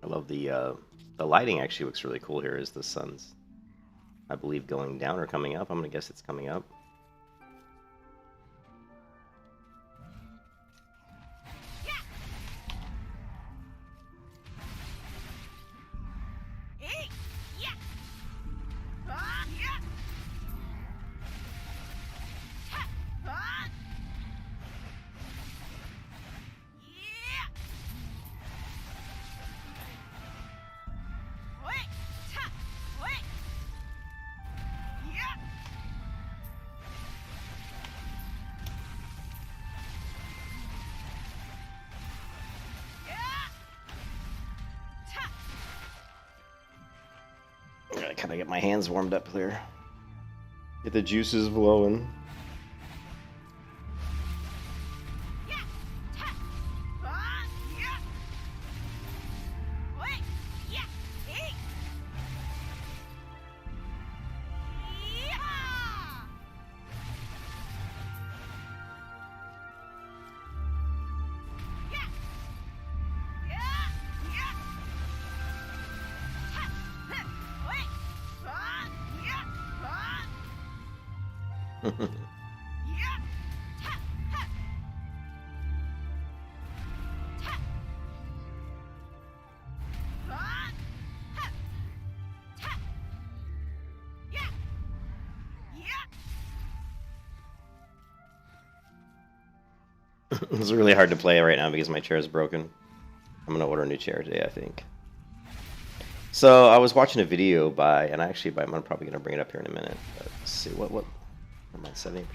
I love the lighting. Actually looks really cool here as the sun's, I believe, going down or coming up. I'm gonna guess it's coming up. I gotta kind of get my hands warmed up here. Get the juices flowing. It's really hard to play right now because my chair is broken. I'm gonna order a new chair today, I think. So I was watching a video by, and I'm probably gonna bring it up here in a minute. But let's see what am I 70%?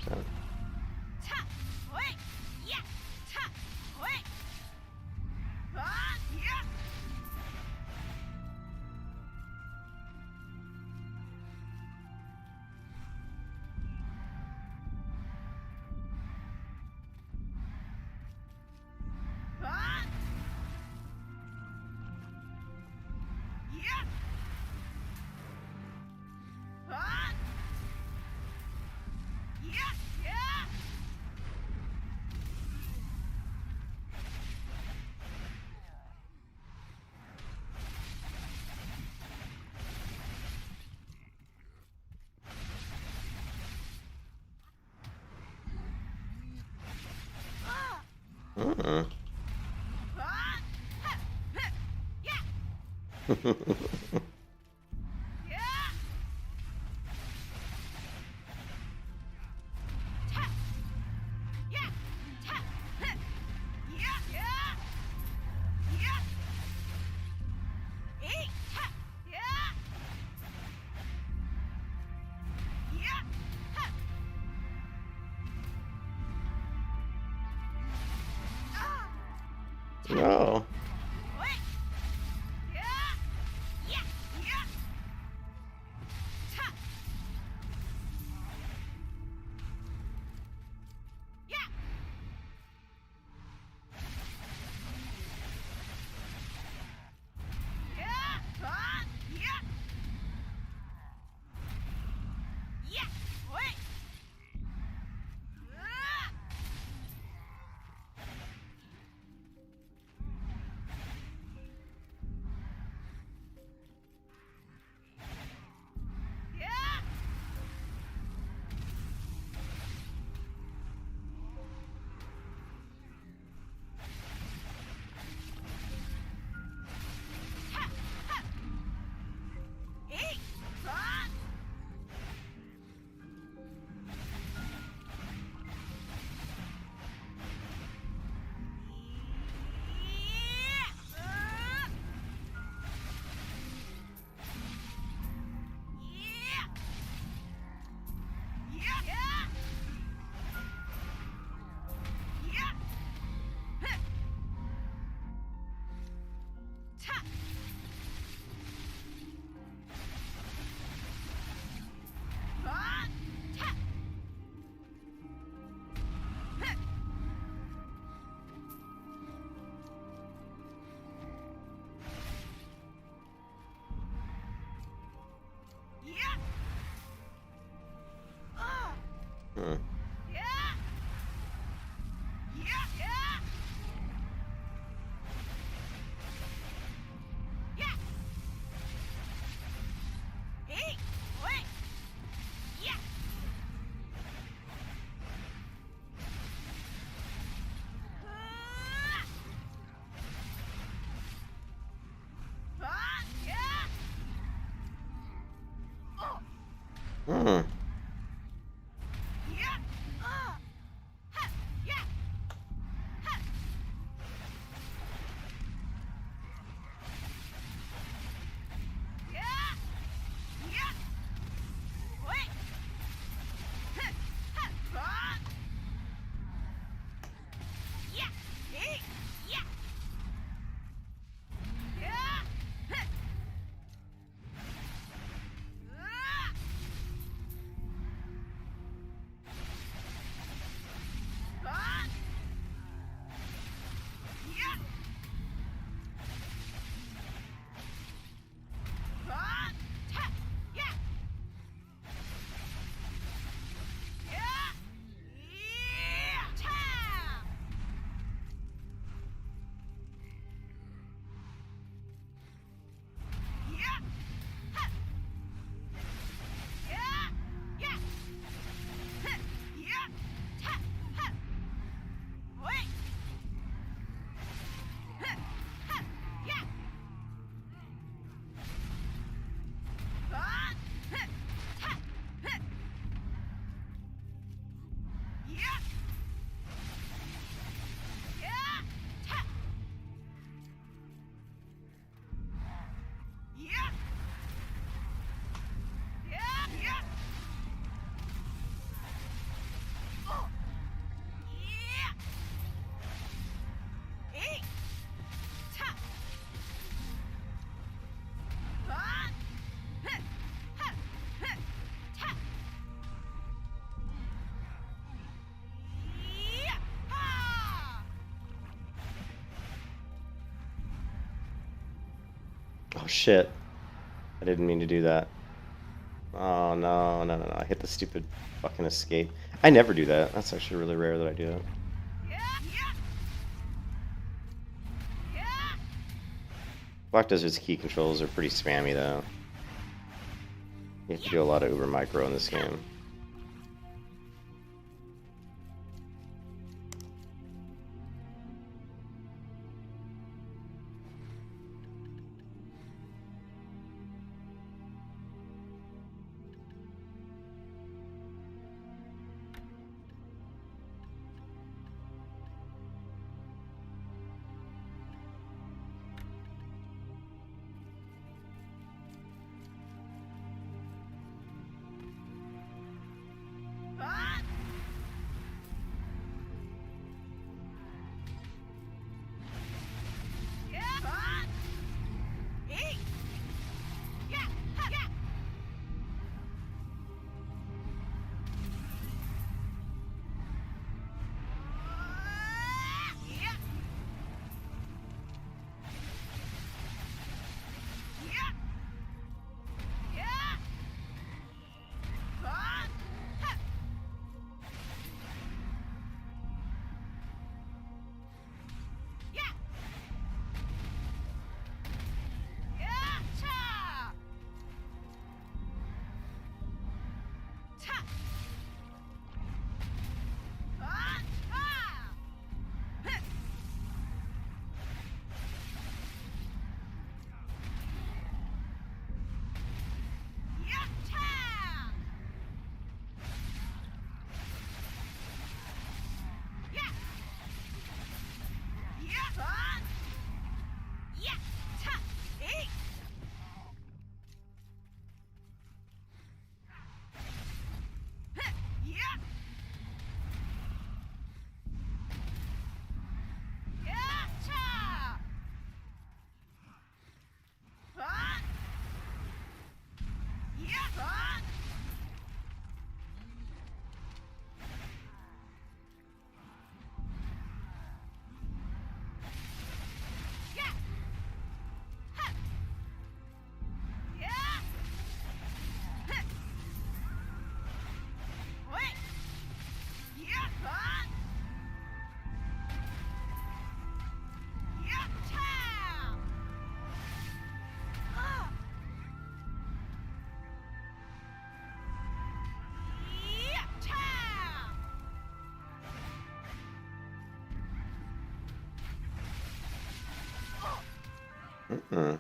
No. Hmm. Oh shit. I didn't mean to do that. Oh no, no, no, no. I hit the stupid fucking escape. I never do that. That's actually really rare that I do it. Black Desert's key controls are pretty spammy though. You have to do a lot of uber micro in this game. Mm-mm.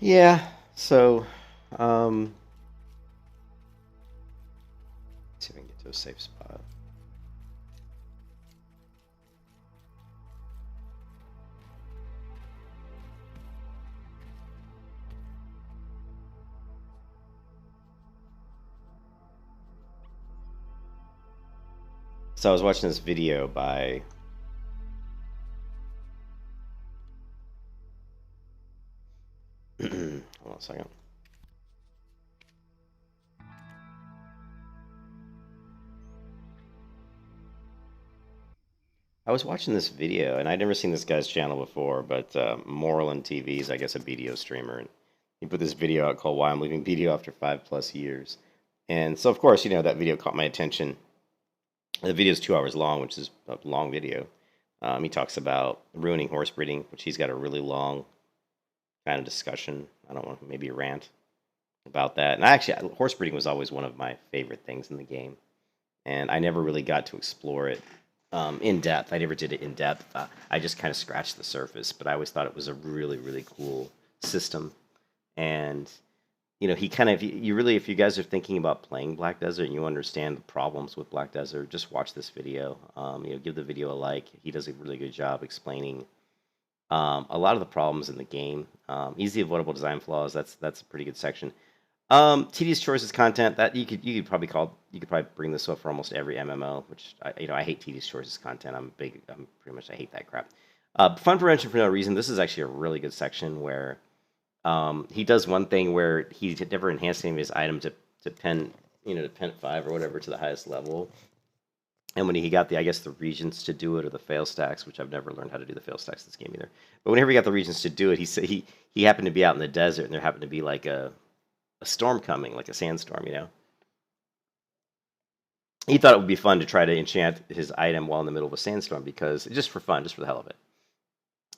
Yeah, so, let's see if I can get to a safe spot. So I was watching this video by... Hold on a second. I was watching this video, and I'd never seen this guy's channel before, but Moreland TV is, I guess, a BDO streamer, and he put this video out called "Why I'm Leaving BDO After 5+ Years." And so, of course, that video caught my attention. The video is 2 hours long, which is a long video. He talks about ruining horse breeding, which he's got a really long kind of discussion. I don't know, maybe a rant about that. And actually, horse breeding was always one of my favorite things in the game, and I never really got to explore it in depth. I never did it in depth. I just kind of scratched the surface, but I always thought it was a really, really cool system. And he kind of, you really, if you guys are thinking about playing Black Desert and you understand the problems with Black Desert, just watch this video. Give the video a like. He does a really good job explaining a lot of the problems in the game. Easy avoidable design flaws. That's a pretty good section. Tedious choices content that you could probably bring this up for almost every MMO, which I hate tedious choices content. I hate that crap. Fun prevention for no reason. This is actually a really good section where he does one thing where he never enhanced any of his items to pen 5 or whatever to the highest level. And when he got the regions to do it, or the fail stacks, which I've never learned how to do the fail stacks this game either. But whenever he got the regions to do it, he said he happened to be out in the desert, and there happened to be like a storm coming, like a sandstorm, He thought it would be fun to try to enchant his item while in the middle of a sandstorm, because just for fun, just for the hell of it.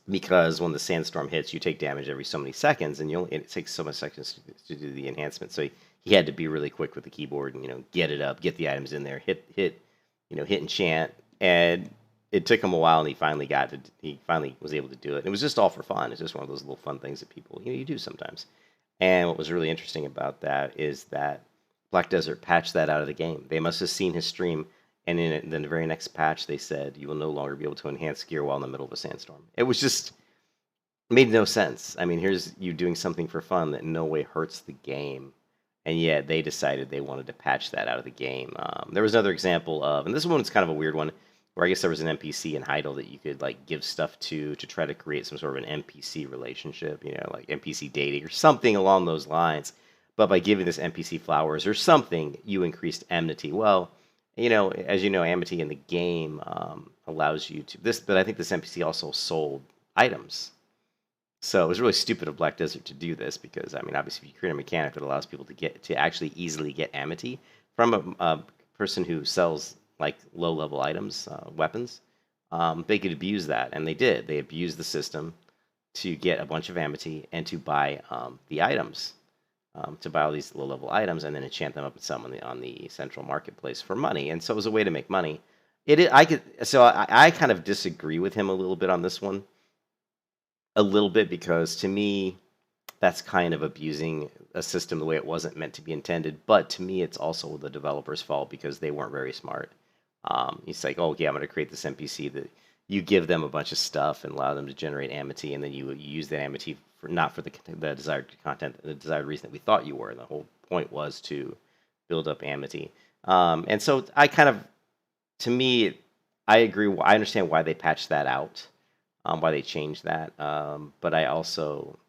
because when the sandstorm hits, you take damage every so many seconds, and it takes so many seconds to do the enhancement. So he had to be really quick with the keyboard and get it up, get the items in there, hit enchant, and it took him a while, and he finally was able to do it. And it was just all for fun. It's just one of those little fun things that people you do sometimes. And what was really interesting about that is that Black Desert patched that out of the game. They must have seen his stream, and in the very next patch, they said you will no longer be able to enhance gear while in the middle of a sandstorm. It was just made no sense. I mean, here's you doing something for fun that in no way hurts the game, and yet they decided they wanted to patch that out of the game. There was another example of, and this one's kind of a weird one, where I guess there was an NPC in Heidel that you could like give stuff to try to create some sort of an NPC relationship, like NPC dating or something along those lines. But by giving this NPC flowers or something, you increased enmity. Well, as you know, enmity in the game allows you to this, but I think this NPC also sold items. So it was really stupid of Black Desert to do this because, I mean, obviously, if you create a mechanic that allows people to actually easily get amity from a person who sells like low-level items, weapons, they could abuse that, and they did. They abused the system to get a bunch of amity and to buy the items, to buy all these low-level items and then enchant them up and sell them on the central marketplace for money. And so it was a way to make money. I kind of disagree with him a little bit on this one. A little bit, because to me, that's kind of abusing a system the way it wasn't meant to be intended. But to me, it's also the developer's fault because they weren't very smart. It's like, oh, yeah, I'm going to create this NPC that you give them a bunch of stuff and allow them to generate amity, and then you use that amity not for the desired content, the desired reason that we thought you were. And the whole point was to build up amity. And so to me, I agree. I understand why they patched that out. Why they changed that, but I also,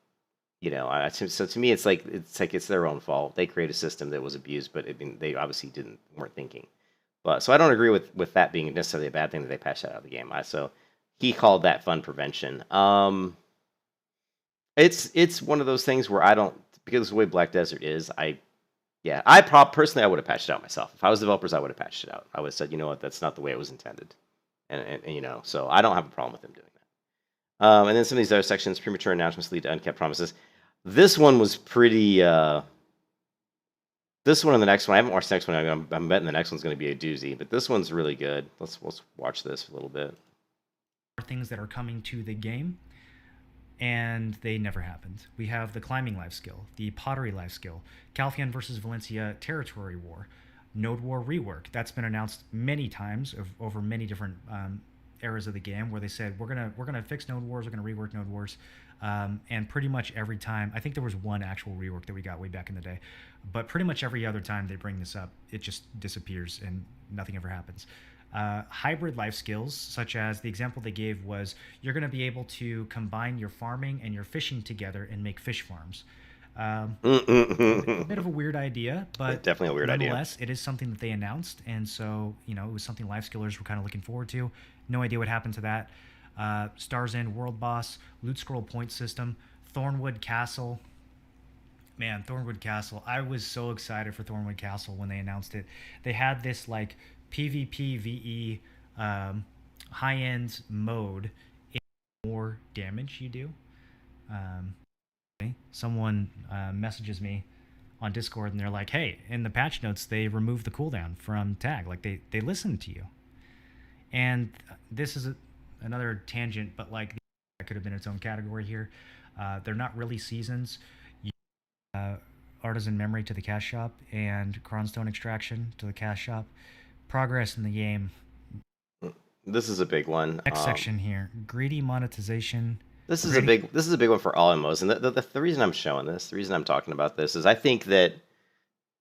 so to me, it's like it's their own fault. They created a system that was abused, but they obviously weren't thinking. But so I don't agree with that being necessarily a bad thing that they patched that out of the game. So he called that fun prevention. It's one of those things where I don't, because the way Black Desert is, personally I would have patched it out myself. If I was developers, I would have patched it out. I would have said, you know what, that's not the way it was intended, and so I don't have a problem with them doing that. And then some of these other sections, premature announcements lead to unkept promises. This one was pretty. This one and the next one, I haven't watched the next one. I'm betting the next one's going to be a doozy, but this one's really good. Let's watch this for a little bit. Things that are coming to the game, and they never happened. We have the climbing life skill, the pottery life skill, Calphion versus Valencia territory war, node war rework. That's been announced many times over many different eras of the game, where they said we're gonna fix node wars, we're gonna rework node wars, and pretty much every time, I think there was one actual rework that we got way back in the day, but pretty much every other time they bring this up, it just disappears and nothing ever happens. Hybrid life skills, such as the example they gave was you're going to be able to combine your farming and your fishing together and make fish farms. A bit of a weird idea, but definitely a weird idea. Nonetheless, it is something that they announced, and so it was something life skillers were kind of looking forward to. No idea what happened to that. Stars End world boss, loot scroll point system, Thornwood Castle. Man, Thornwood Castle! I was so excited for Thornwood Castle when they announced it. They had this like PvPvE high-end mode. More damage you do. Someone messages me on Discord and they're like, hey, in the patch notes they removed the cooldown from tag. Like they listened to you. And this is another tangent, but like that could have been its own category here. They're not really seasons. Artisan Memory to the cash shop and Cronstone Extraction to the cash shop. Progress in the game. This is a big one. Next section here, greedy monetization. This is a big one for all MMOs, and the reason I'm showing this, the reason I'm talking about this, is I think that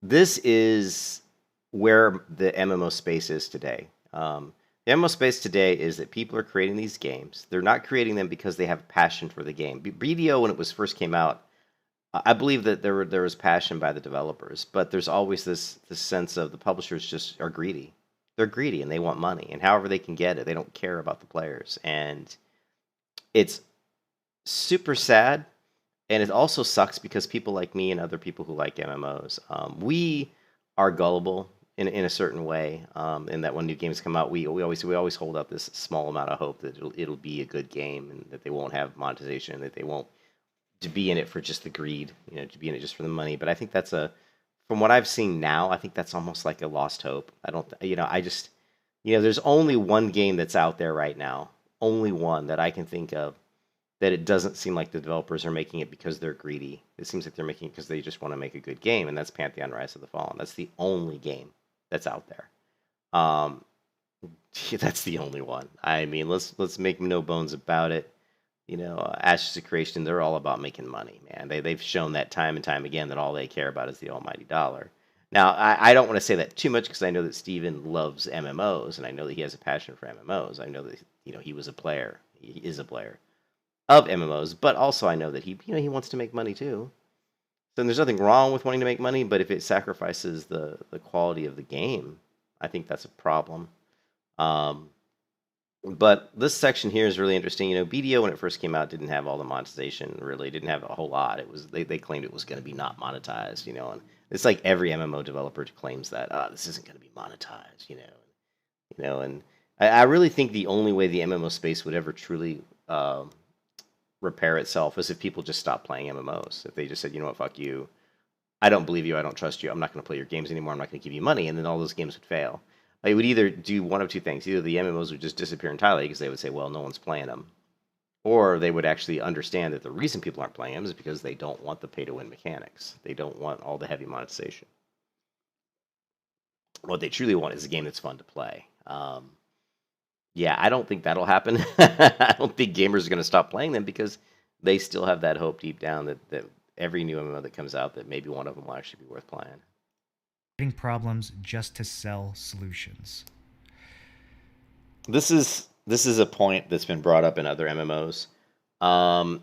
this is where the MMO space is today. The MMO space today is that people are creating these games. They're not creating them because they have a passion for the game. BDO, when it was first came out, I believe that there was passion by the developers, but there's always this sense of the publishers just are greedy. They're greedy and they want money, and however they can get it, they don't care about the players, and it's super sad. And it also sucks because people like me and other people who like MMOs, we are gullible in a certain way. And that when new games come out, we always hold up this small amount of hope that it'll be a good game and that they won't have monetization, that they won't to be in it for just the greed, to be in it just for the money. But I think from what I've seen now, I think that's almost like a lost hope. I don't, I just, there's only one game that's out there right now, only one that I can think of that it doesn't seem like the developers are making it because they're greedy. It seems like they're making it because they just want to make a good game, and that's Pantheon Rise of the Fallen. That's the only game that's out there. That's the only one. I mean, let's make no bones about it. Ashes of Creation, they're all about making money, man. They've shown that time and time again that all they care about is the almighty dollar. Now, I don't want to say that too much because I know that Steven loves MMOs, and I know that he has a passion for MMOs. I know that he was a player. He is a player of MMOs, but also I know that he wants to make money too. So there's nothing wrong with wanting to make money, but if it sacrifices the quality of the game, I think that's a problem. But this section here is really interesting. BDO when it first came out didn't have all the monetization. Really, didn't have a whole lot. It was they claimed it was going to be not monetized. And it's like every MMO developer claims that this isn't going to be monetized. And I really think the only way the MMO space would ever truly repair itself is if people just stopped playing MMOs. If they just said, you know what, fuck you, I don't believe you, I don't trust you, I'm not going to play your games anymore, I'm not going to give you money, and then all those games would fail. They would either do one of two things. Either the MMOs would just disappear entirely because they would say, well, no one's playing them. Or they would actually understand that the reason people aren't playing them is because they don't want the pay-to-win mechanics. They don't want all the heavy monetization. What they truly want is a game that's fun to play. Yeah, I don't think that'll happen. I don't think gamers are going to stop playing them because they still have that hope deep down that every new MMO that comes out, that maybe one of them will actually be worth playing. Problems just to sell solutions. This is a point that's been brought up in other MMOs, and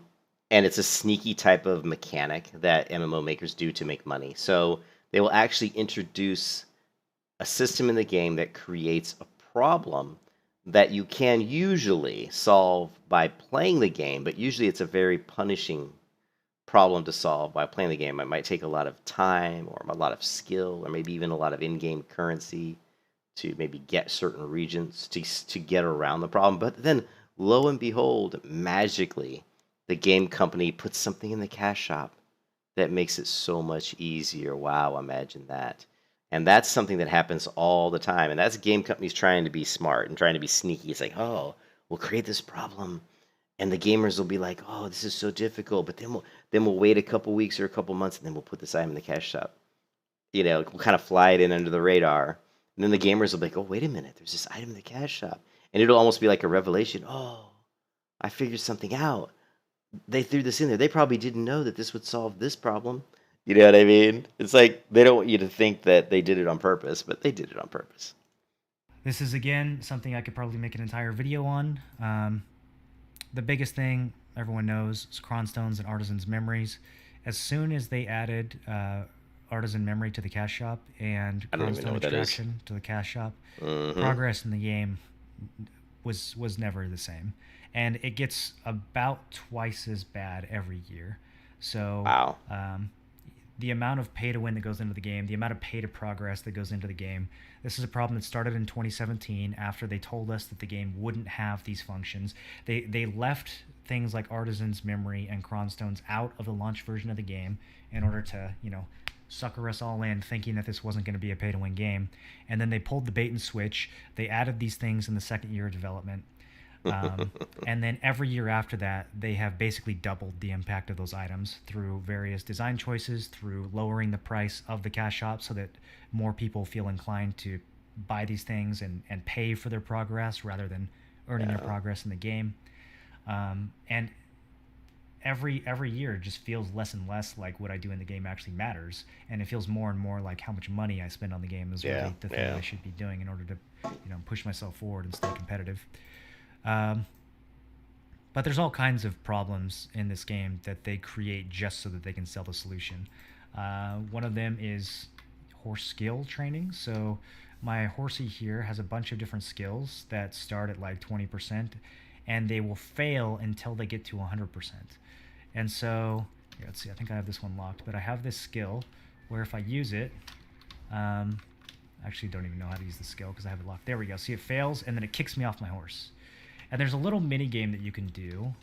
it's a sneaky type of mechanic that MMO makers do to make money. So they will actually introduce a system in the game that creates a problem that you can usually solve by playing the game, but usually it's a very punishing problem to solve by playing the game. It might take a lot of time or a lot of skill or maybe even a lot of in-game currency to maybe get certain regions to get around the problem. But then, lo and behold, magically, the game company puts something in the cash shop that makes it so much easier. Wow, imagine that. And that's something that happens all the time. And that's game companies trying to be smart and trying to be sneaky. It's like, oh, we'll create this problem, and the gamers will be like, oh, this is so difficult. But then we'll wait a couple weeks or a couple months, and then we'll put this item in the cash shop. We'll kind of fly it in under the radar. And then the gamers will be like, oh, wait a minute, there's this item in the cash shop. And it'll almost be like a revelation. Oh, I figured something out. They threw this in there. They probably didn't know that this would solve this problem. You know what I mean? It's like they don't want you to think that they did it on purpose, but they did it on purpose. This is, again, something I could probably make an entire video on. The biggest thing everyone knows is Cronstones and Artisan's Memories. As soon as they added Artisan Memory to the cash shop and Cronstone Extraction to the cash shop, progress in the game was never the same. And it gets about twice as bad every year. So wow. The amount of pay to win that goes into the game, the amount of pay to progress that goes into the game. This is a problem that started in 2017 after they told us that the game wouldn't have these functions. They left things like Artisan's Memory and Cronstones out of the launch version of the game in order to, sucker us all in thinking that this wasn't going to be a pay to win game. And then they pulled the bait and switch. They added these things in the second year of development. And then every year after that, they have basically doubled the impact of those items through various design choices, through lowering the price of the cash shop so that more people feel inclined to buy these things and pay for their progress rather than earning their progress in the game. And every year it just feels less and less like what I do in the game actually matters, and it feels more and more like how much money I spend on the game is really the thing I should be doing in order to push myself forward and stay competitive. But there's all kinds of problems in this game that they create just so that they can sell the solution. One of them is horse skill training. So my horsey here has a bunch of different skills that start at like 20%, and they will fail until they get to 100%. And so, here, let's see, I think I have this one locked, but I have this skill where if I use it, Actually, don't even know how to use the skill because I have it locked. There we go. See, it fails, and then it kicks me off my horse. And there's a little mini game that you can do.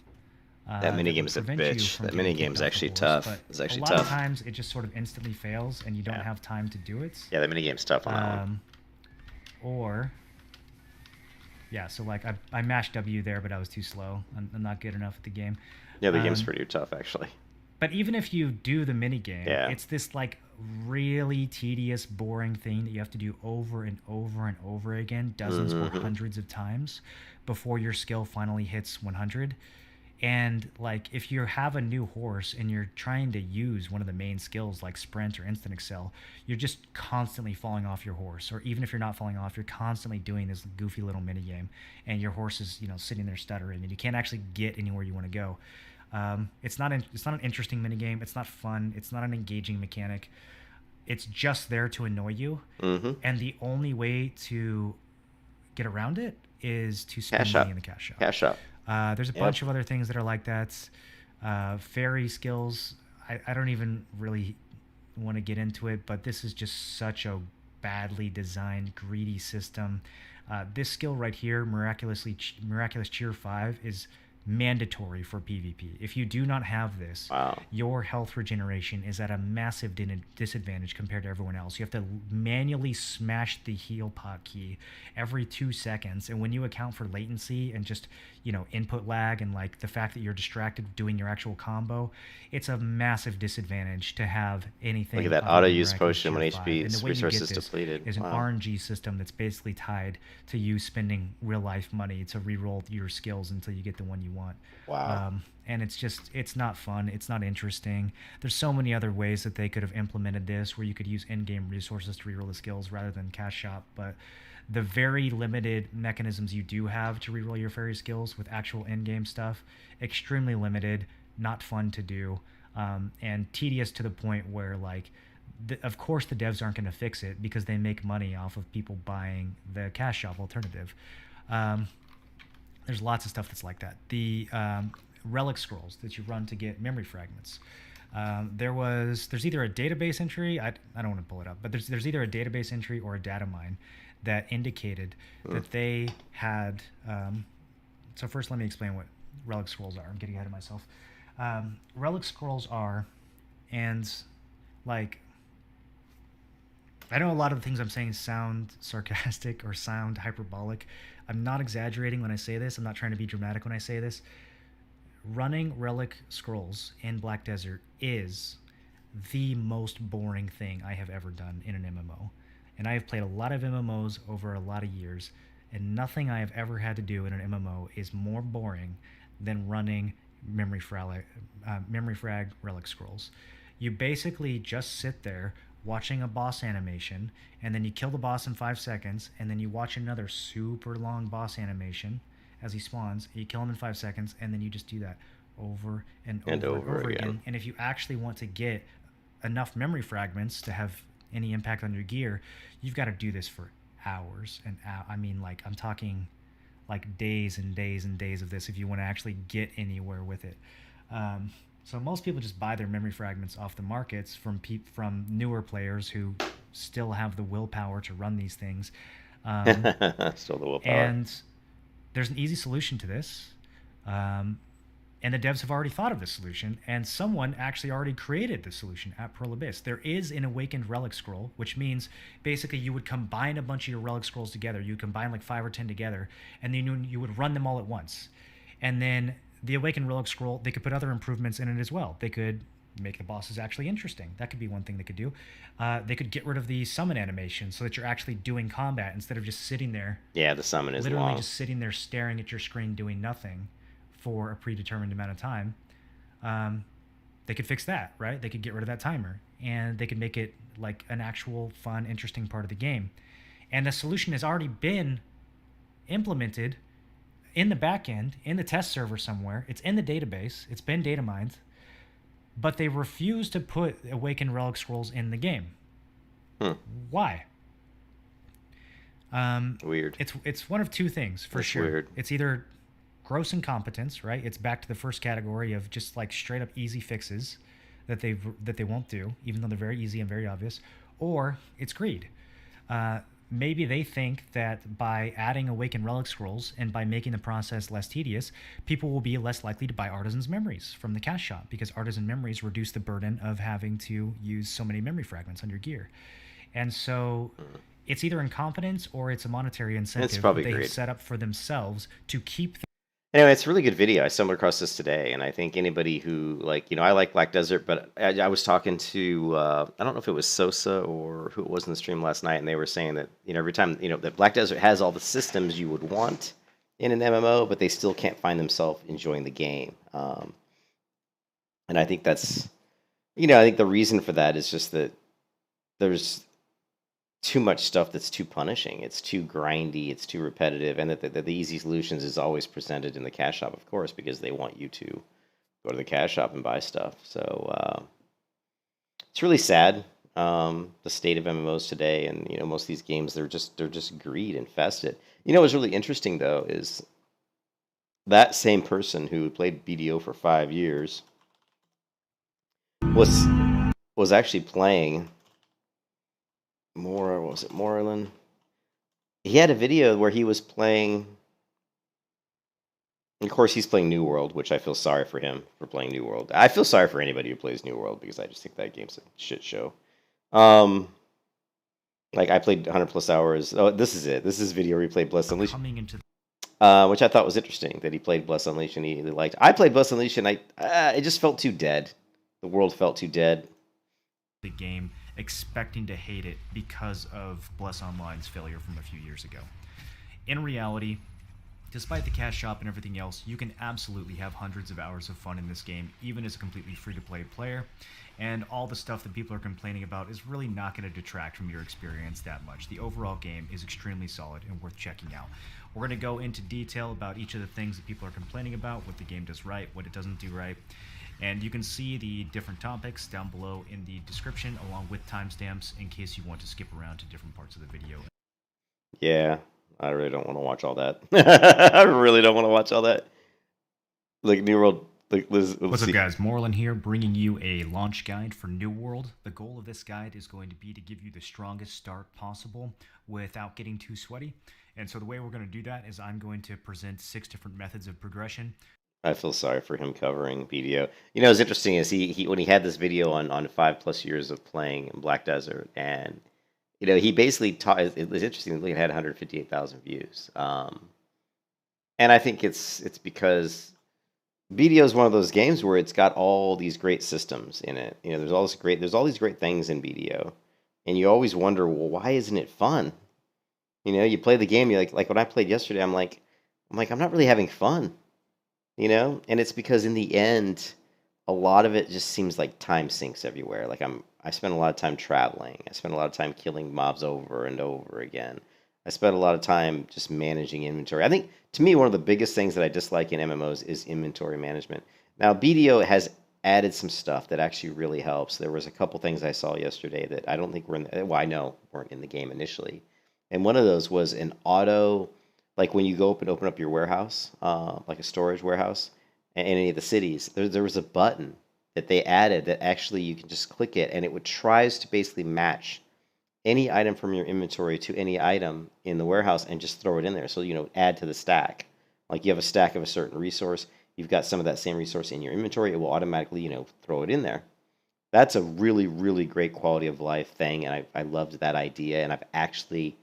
That mini game is a bitch. That mini game is actually tough. It's actually tough. A lot of times it just sort of instantly fails, and you don't have time to do it. Yeah, the mini game's tough on that one. Or, yeah, so like I mashed W there, but I was too slow. I'm not good enough at the game. Yeah, the game's pretty tough actually. But even if you do the mini game, it's this like really tedious, boring thing that you have to do over and over and over again, dozens or hundreds of times before your skill finally hits 100. And like if you have a new horse and you're trying to use one of the main skills like sprint or instant excel, you're just constantly falling off your horse. Or even if you're not falling off, you're constantly doing this goofy little mini game, and your horse is, you know, sitting there stuttering, and you can't actually get anywhere you want to go. It's not an interesting mini game. It's not fun. It's not an engaging mechanic. It's just there to annoy you. And the only way to get around it is to spend money in the cash shop. Cash shop. There's a bunch of other things that are like that. Fairy skills. I don't even really want to get into it, but this is just such a badly designed, greedy system. This skill right here, Miraculous Cheer 5, is mandatory for PvP. If you do not have this, your health regeneration is at a massive disadvantage compared to everyone else. You have to manually smash the heal pot key every 2 seconds, and when you account for latency and just, you know, input lag and like the fact that you're distracted doing your actual combo, it's a massive disadvantage to have anything. Look at that auto use potion when HP resources depleted. Is an RNG system that's basically tied to you spending real life money to reroll your skills until you get the one you want. And it's not fun. It's not interesting. There's so many other ways that they could have implemented this where you could use in-game resources to reroll the skills rather than cash shop, but the very limited mechanisms you do have to reroll your fairy skills with actual in-game stuff, extremely limited, not fun to do, and tedious to the point where, like, of course the devs aren't going to fix it because they make money off of people buying the cash shop alternative. There's lots of stuff that's like that. The relic scrolls that you run to get memory fragments. There's either a database entry, I don't want to pull it up, but there's either a database entry or a data mine that indicated that they had. So first, let me explain what relic scrolls are. I'm getting ahead of myself. Relic scrolls are, and like, I know a lot of the things I'm saying sound sarcastic or sound hyperbolic. I'm not exaggerating when I say this. I'm not trying to be dramatic when I say this. Running relic scrolls in Black Desert is the most boring thing I have ever done in an MMO. And I have played a lot of MMOs over a lot of years, and nothing I have ever had to do in an MMO is more boring than running memory frag relic scrolls. You basically just sit there watching a boss animation, and then you kill the boss in 5 seconds, and then you watch another super long boss animation as he spawns, and you kill him in 5 seconds, and then you just do that over and over again. And if you actually want to get enough memory fragments to have any impact on your gear, you've got to do this for hours and I mean, like, I'm talking like days and days and days of this if you want to actually get anywhere with it. So most people just buy their memory fragments off the markets from newer players who still have the willpower to run these things. Still the willpower. And there's an easy solution to this. And the devs have already thought of the solution, and someone actually already created the solution at Pearl Abyss. There is an Awakened Relic Scroll, which means basically you would combine a bunch of your Relic Scrolls together. You combine like 5 or 10 together, and then you would run them all at once. And then the Awakened Relic Scroll, they could put other improvements in it as well. They could make the bosses actually interesting. That could be one thing they could do. They could get rid of the summon animation so that you're actually doing combat instead of just sitting there. Yeah, the summon is literally long. Just sitting there staring at your screen doing nothing for a predetermined amount of time. They could fix that, right? They could get rid of that timer, and they could make it like an actual fun, interesting part of the game. And the solution has already been implemented in the back end, in the test server somewhere. It's in the database. It's been data mined, but they refuse to put Awakened Relic Scrolls in the game. Why? Weird. It's one of two things for sure. Weird. It's either gross incompetence, right? It's back to the first category of just like straight up easy fixes that they won't do, even though they're very easy and very obvious, or it's greed. Maybe they think that by adding Awakened Relic Scrolls and by making the process less tedious, people will be less likely to buy Artisan's Memories from the cash shop because Artisan Memories reduce the burden of having to use so many memory fragments on your gear. And so it's either incompetence or it's a monetary It's incentive probably that they have great. set up for themselves to keep. Anyway, it's a really good video. I stumbled across this today, and I think anybody who I like Black Desert, but I was talking to I don't know if it was Sosa or who it was in the stream last night, and they were saying that every time that Black Desert has all the systems you would want in an MMO, but they still can't find themselves enjoying the game. And I think that's I think the reason for that is just that there's too much stuff that's too punishing. It's too grindy. It's too repetitive, and that the easy solutions is always presented in the cash shop, of course, because they want you to go to the cash shop and buy stuff. So it's really sad, the state of MMOs today, and most of these games they're just greed infested. What's really interesting though is that same person who played BDO for 5 years was actually playing more. Was it Moreland? He had a video where he was playing. Of course, he's playing New World, which I feel sorry for him for playing New World. I feel sorry for anybody who plays New World because I just think that game's a shit show. Like I played 100 plus hours. Oh, this is it. This is his video where he played Bless Unleashed, which I thought was interesting that he played Bless Unleashed and he liked. I played Bless Unleashed and it just felt too dead. The world felt too dead. The game expecting to hate it because of Bless Online's failure from a few years ago. In reality, despite the cash shop and everything else, you can absolutely have hundreds of hours of fun in this game, even as a completely free-to-play player, and all the stuff that people are complaining about is really not going to detract from your experience that much. The overall game is extremely solid and worth checking out. We're going to go into detail about each of the things that people are complaining about, what the game does right, what it doesn't do right, and you can see the different topics down below in the description along with timestamps in case you want to skip around to different parts of the video. Yeah, I really don't want to watch all that. I really don't want to watch all that. Like New World. What's up, guys? Moreland here, bringing you a launch guide for New World. The goal of this guide is going to be to give you the strongest start possible without getting too sweaty. And so the way we're going to do that is I'm going to present 6 different methods of progression. I feel sorry for him covering BDO. What's interesting is he when he had this video on 5+ years of playing in Black Desert, and he basically taught. It was interesting. It had 158,000 views, and I think it's because BDO is one of those games where it's got all these great systems in it. There's all these great things in BDO, and you always wonder, well, why isn't it fun? You play the game, you like when I played yesterday, I'm like, I'm not really having fun. And it's because in the end, a lot of it just seems like time sinks everywhere. Like I spend a lot of time traveling. I spend a lot of time killing mobs over and over again. I spend a lot of time just managing inventory. I think to me, one of the biggest things that I dislike in MMOs is inventory management. Now, BDO has added some stuff that actually really helps. There was a couple things I saw yesterday that I don't think were I know weren't in the game initially. And one of those was an auto. Like when you go open up your warehouse, like a storage warehouse, in any of the cities, there was a button that they added that actually you can just click it, and it tries to basically match any item from your inventory to any item in the warehouse and just throw it in there. So, add to the stack. Like you have a stack of a certain resource, you've got some of that same resource in your inventory, it will automatically, throw it in there. That's a really, really great quality of life thing, and I loved that idea, and I've actually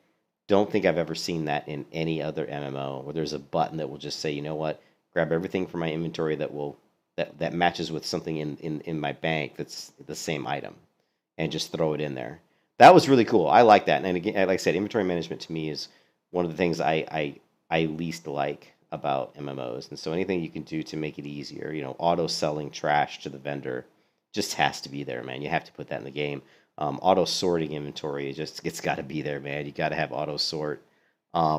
don't think I've ever seen that in any other MMO where there's a button that will just say, you know what, grab everything from my inventory that matches with something in my bank that's the same item, and just throw it in there. That was really cool. I like that. And again, like I said, inventory management to me is one of the things I least like about MMOs. And so anything you can do to make it easier, auto selling trash to the vendor just has to be there, man. You have to put that in the game. Auto sorting inventory, it's got to be there, man. You got to have auto sort.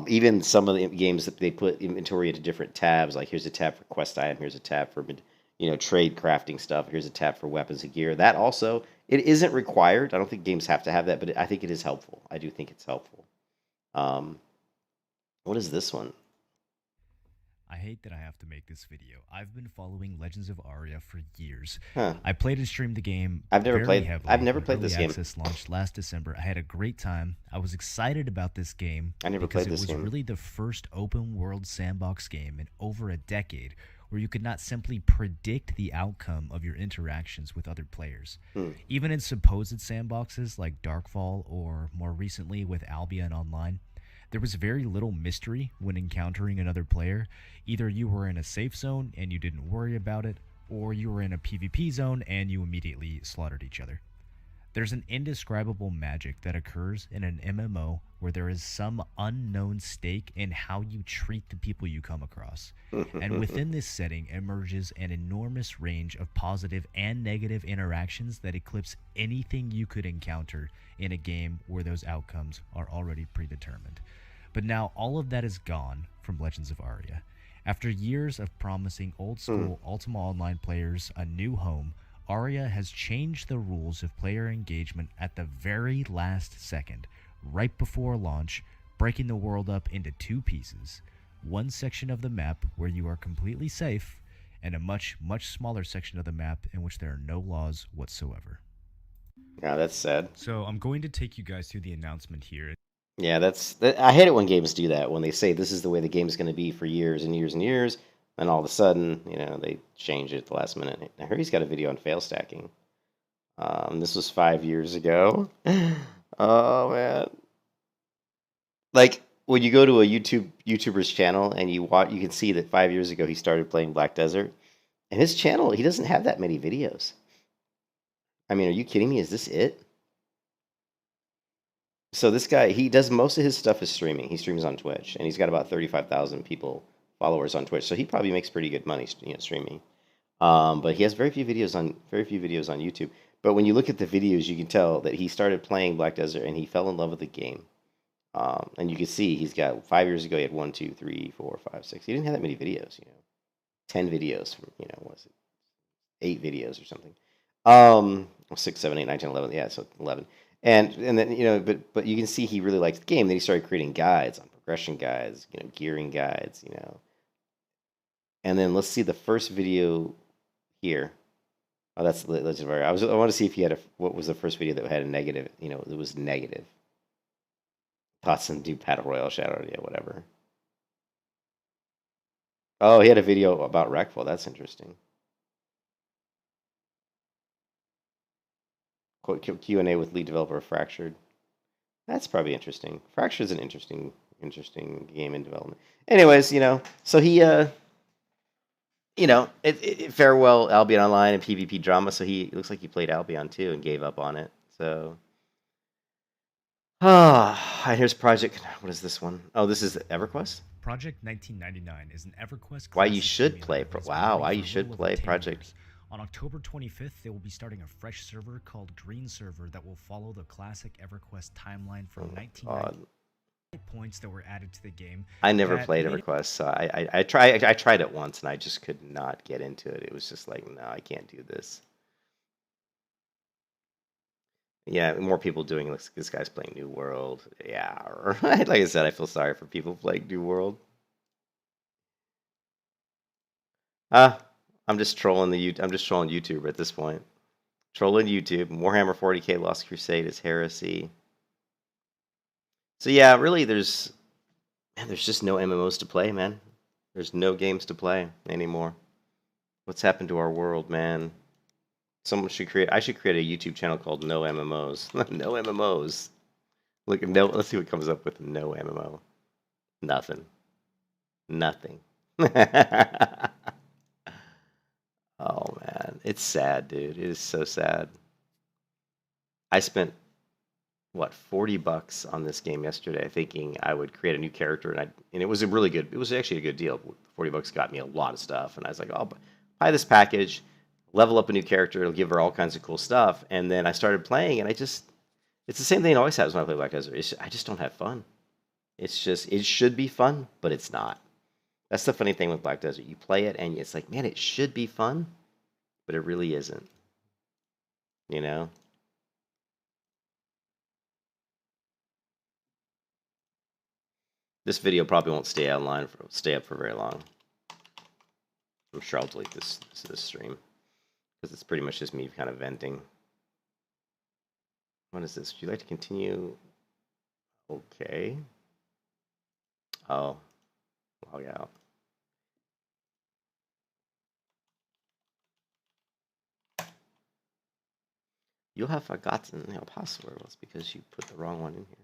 Even some of the games that they put inventory into different tabs, like here's a tab for quest item, here's a tab for trade crafting stuff, here's a tab for weapons and gear. That also, it isn't required. I don't think games have to have that, but I think it is helpful. I do think it's helpful. What is this one? I hate that I have to make this video. I've been following Legends of Aria for years. Huh. I played and streamed the game I've never very played. heavily I've never when played early this game. access launched last December. I had a great time. I was excited about this game I never because played it this was game. really the first open world sandbox game in over a decade where you could not simply predict the outcome of your interactions with other players. Even in supposed sandboxes like Darkfall or more recently with Albion Online, there was very little mystery when encountering another player. Either you were in a safe zone and you didn't worry about it, or you were in a PvP zone and you immediately slaughtered each other. There's an indescribable magic that occurs in an MMO where there is some unknown stake in how you treat the people you come across. And within this setting emerges an enormous range of positive and negative interactions that eclipse anything you could encounter in a game where those outcomes are already predetermined. But now all of that is gone from Legends of Aria. After years of promising old school Ultima Online players a new home, Aria has changed the rules of player engagement at the very last second, right before launch, breaking the world up into two pieces. One section of the map where you are completely safe, and a much, much smaller section of the map in which there are no laws whatsoever. Yeah, that's sad. So I'm going to take you guys through the announcement here. Yeah, I hate it when games do that. When they say this is the way the game's going to be for years and years and years, and all of a sudden, they change it at the last minute. I heard he's got a video on fail stacking. This was 5 years ago. Oh man! Like when you go to a YouTuber's channel and you can see that 5 years ago he started playing Black Desert, and his channel he doesn't have that many videos. I mean, are you kidding me? Is this it? So this guy, he does most of his stuff is streaming. He streams on Twitch, and he's got about 35,000 followers on Twitch. So he probably makes pretty good money, streaming. But he has very few videos on YouTube. But when you look at the videos, you can tell that he started playing Black Desert and he fell in love with the game. And you can see he's got 5 years ago he had 1, 2, 3, 4, 5, 6. He didn't have that many videos. 10 videos from was it 8 videos or something. 6, 7, 8, 9, 10, 11. Yeah, so 11. And then but you can see he really liked the game. Then he started creating guides on progression guides, gearing guides, And then let's see the first video here. Oh, that's Legend of Aria. I want to see if he had what was the first video that had a negative. It was negative. Thoughts and do battle royale shadow, yeah, whatever. Oh, he had a video about Wreckfall. That's interesting. Q&A with lead developer Fractured. That's probably interesting. Fractured's an interesting game in development. Anyways, so he, farewell Albion Online and PvP drama. So it looks like he played Albion too and gave up on it. So, and here's Project. What is this one? Oh, this is Everquest. Project 1999 is an Everquest. Why you should play? Wow, why you should play Project. On October 25th, they will be starting a fresh server called Green Server that will follow the classic Everquest timeline from 1990. Points that were added to the game. I never played Everquest, so I tried it once and I just could not get into it. It was just like, no, I can't do this. Yeah, more people doing this guy's playing New World. Yeah, like I said, I feel sorry for people playing New World. I'm just trolling YouTube at this point. Trolling YouTube. Warhammer 40k Lost Crusade is heresy. So yeah, really, there's just no MMOs to play, man. There's no games to play anymore. What's happened to our world, man? I should create a YouTube channel called No MMOs. No MMOs. Let's see what comes up with no MMO. Nothing. Oh man, it's sad, dude. It is so sad. I spent $40 on this game yesterday, thinking I would create a new character, and it was actually a good deal. $40 got me a lot of stuff, and I was like, I'll buy this package, level up a new character, it'll give her all kinds of cool stuff. And then I started playing, and it's the same thing it always has when I play Black Desert. I just don't have fun. It should be fun, but it's not. That's the funny thing with Black Desert. You play it, and it's like, man, it should be fun, but it really isn't. This video probably won't stay up for very long. I'm sure I'll delete this stream because it's pretty much just me kind of venting. What is this? Would you like to continue? Okay. Oh, log out. You'll have forgotten your password. Well, it's because you put the wrong one in here.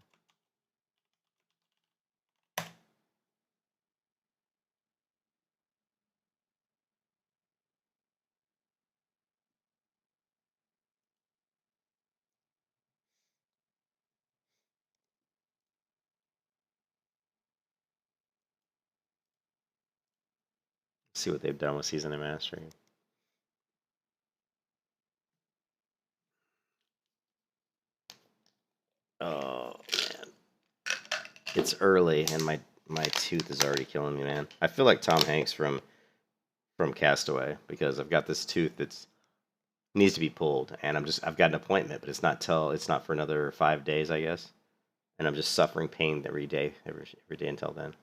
See what they've done with Season and Mastery. Oh man, it's early and my tooth is already killing me, man. I feel like Tom Hanks from Castaway because I've got this tooth that's needs to be pulled, and I've got an appointment, but it's not for another 5 days, I guess, and I'm just suffering pain every day until then.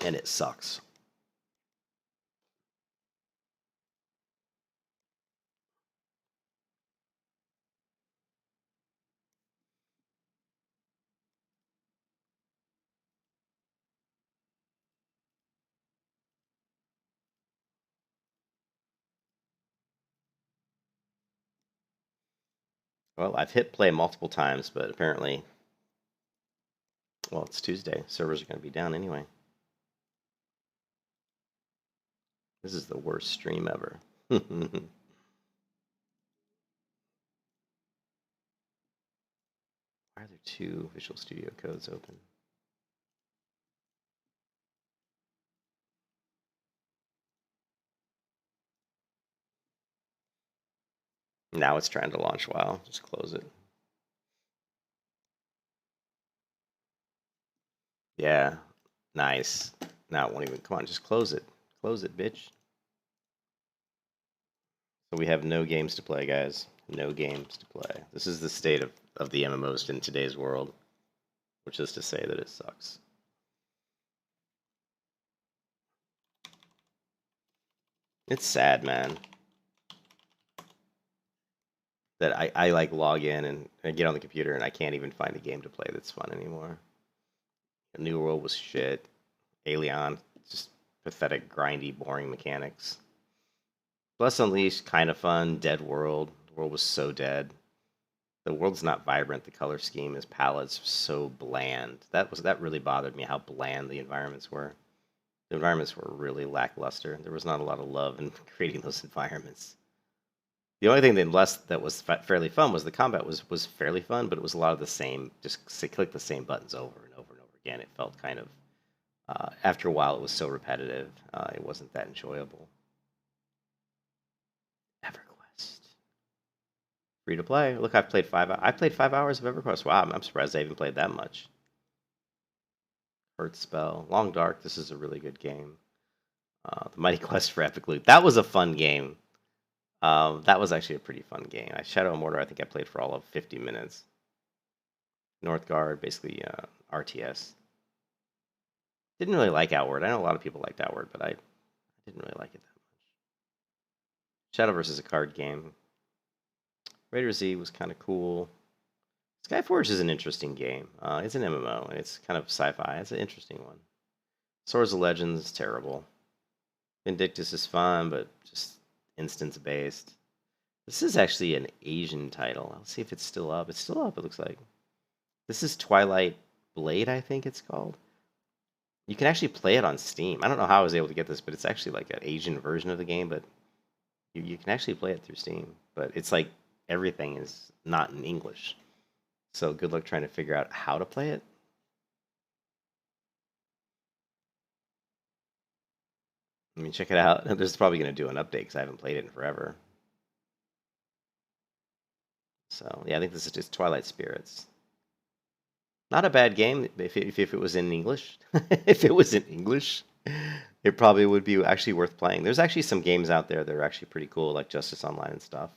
And it sucks. Well, I've hit play multiple times, but apparently, well, it's Tuesday. Servers are going to be down anyway. This is the worst stream ever. Why are there 2 Visual Studio Codes open? Now it's trying to launch WoW. Just close it. Yeah, nice. Now it won't even, come on, just close it. Close it, bitch. So we have no games to play, guys. No games to play. This is the state of the MMOs in today's world, which is to say that it sucks. It's sad, man, that I like log in and I get on the computer and I can't even find a game to play that's fun anymore. The New World was shit. Alien, just pathetic, grindy, boring mechanics. Bless Unleashed, kind of fun. Dead World. The world was so dead. The world's not vibrant. The color scheme, his palettes, so bland. That really bothered me, how bland the environments were. The environments were really lackluster. There was not a lot of love in creating those environments. The only thing that was fairly fun was the combat was fairly fun, but it was a lot of the same. Just click the same buttons over and over and over again. It felt kind of after a while it was so repetitive. It wasn't that enjoyable. Everquest, free to play. Look, I played 5 hours of Everquest. Wow, I'm surprised I even played that much. Hurt Spell, Long Dark. This is a really good game. The Mighty Quest for Epic Loot. That was a fun game. That was actually a pretty fun game. Shadow of Mordor, I think I played for all of 50 minutes. Northgard, basically RTS. Didn't really like Outward. I know a lot of people liked Outward, but I didn't really like it that much. Shadow versus a card game. Raider Z was kind of cool. Skyforge is an interesting game. It's an MMO, and it's kind of sci-fi. It's an interesting one. Swords of Legends is terrible. Vindictus is fun, but just instance-based. This is actually an Asian title. Let's see if it's still up. It's still up, it looks like. This is Twilight Blade, I think it's called. You can actually play it on Steam. I don't know how I was able to get this, but it's actually like an Asian version of the game, but you can actually play it through Steam. But it's like everything is not in English. So good luck trying to figure out how to play it. I mean, check it out. There's probably going to do an update because I haven't played it in forever. So, yeah, I think this is just Twilight Spirits. Not a bad game if it was in English. If it was in English, it probably would be actually worth playing. There's actually some games out there that are actually pretty cool, like Justice Online and stuff.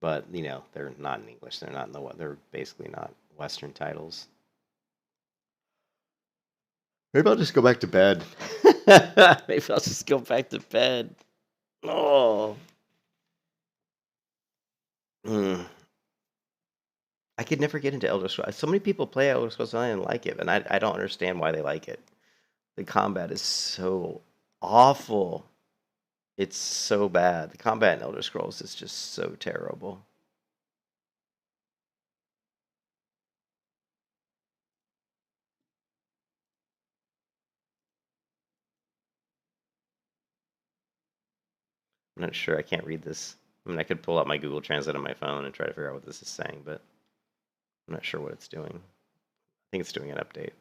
But, you know, they're not in English. They're not in the... They're basically not Western titles. Maybe I'll just go back to bed. Maybe I'll just go back to bed. Oh. I could never get into Elder Scrolls. So many people play Elder Scrolls Online and like it, and I don't understand why they like it. The combat is so awful. It's so bad. The combat in Elder Scrolls is just so terrible. I'm not sure. I can't read this. I mean, I could pull out my Google Translate on my phone and try to figure out what this is saying, but I'm not sure what it's doing. I think it's doing an update.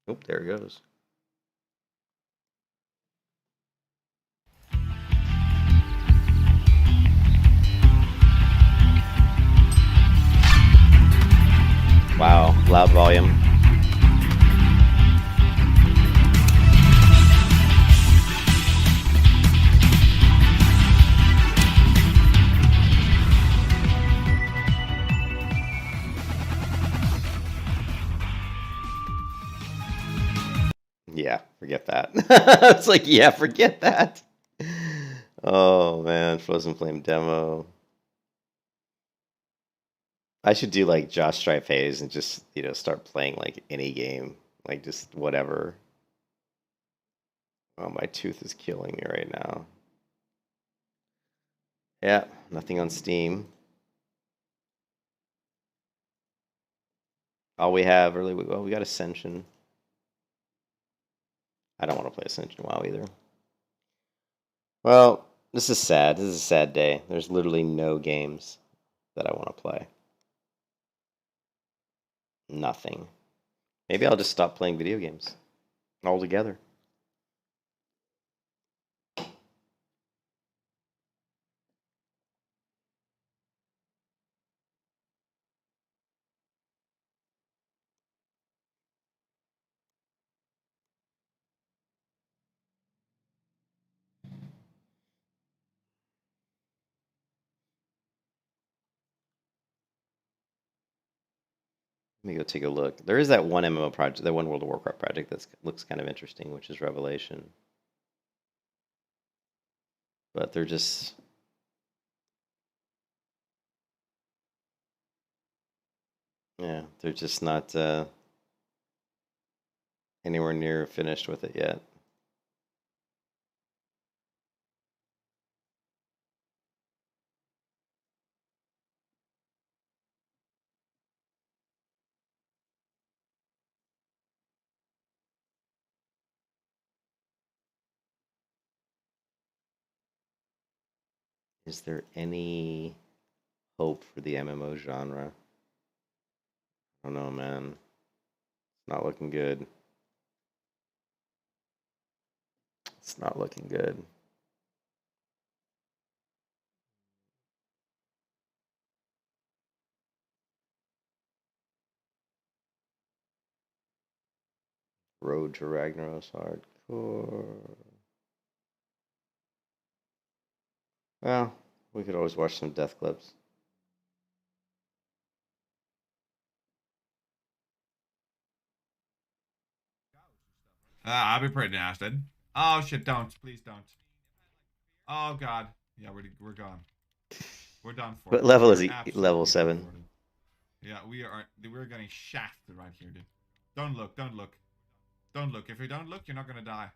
Oop, there it goes. Wow, loud volume. Yeah, forget that. It's like, yeah, forget that. Oh man, Frozen Flame demo. I should do like Josh Stripe Haze and just, you know, start playing like any game, like just whatever. Oh, my tooth is killing me right now. Yeah, nothing on Steam. All we have really, well, we got Ascension. I don't want to play Ascension WoW either. Well, this is sad. This is a sad day. There's literally no games that I want to play. Nothing. Maybe I'll just stop playing video games altogether. Let me go take a look. There is that one MMO project, that one World of Warcraft project that looks kind of interesting, which is Revelation. But they're just... Yeah, they're just not anywhere near finished with it yet. Is there any hope for the MMO genre? I don't know, man. It's not looking good. It's not looking good. Road to Ragnaros Hardcore. Well, we could always watch some death clips. I'll be pretty nasty. Oh shit! Don't, please don't. Oh god, yeah, we're gone. We're done for. What level is he? Absolutely Level done 7. for. Yeah, we're getting shafted right here, dude. Don't look, don't look, don't look. If you don't look, you're not gonna die.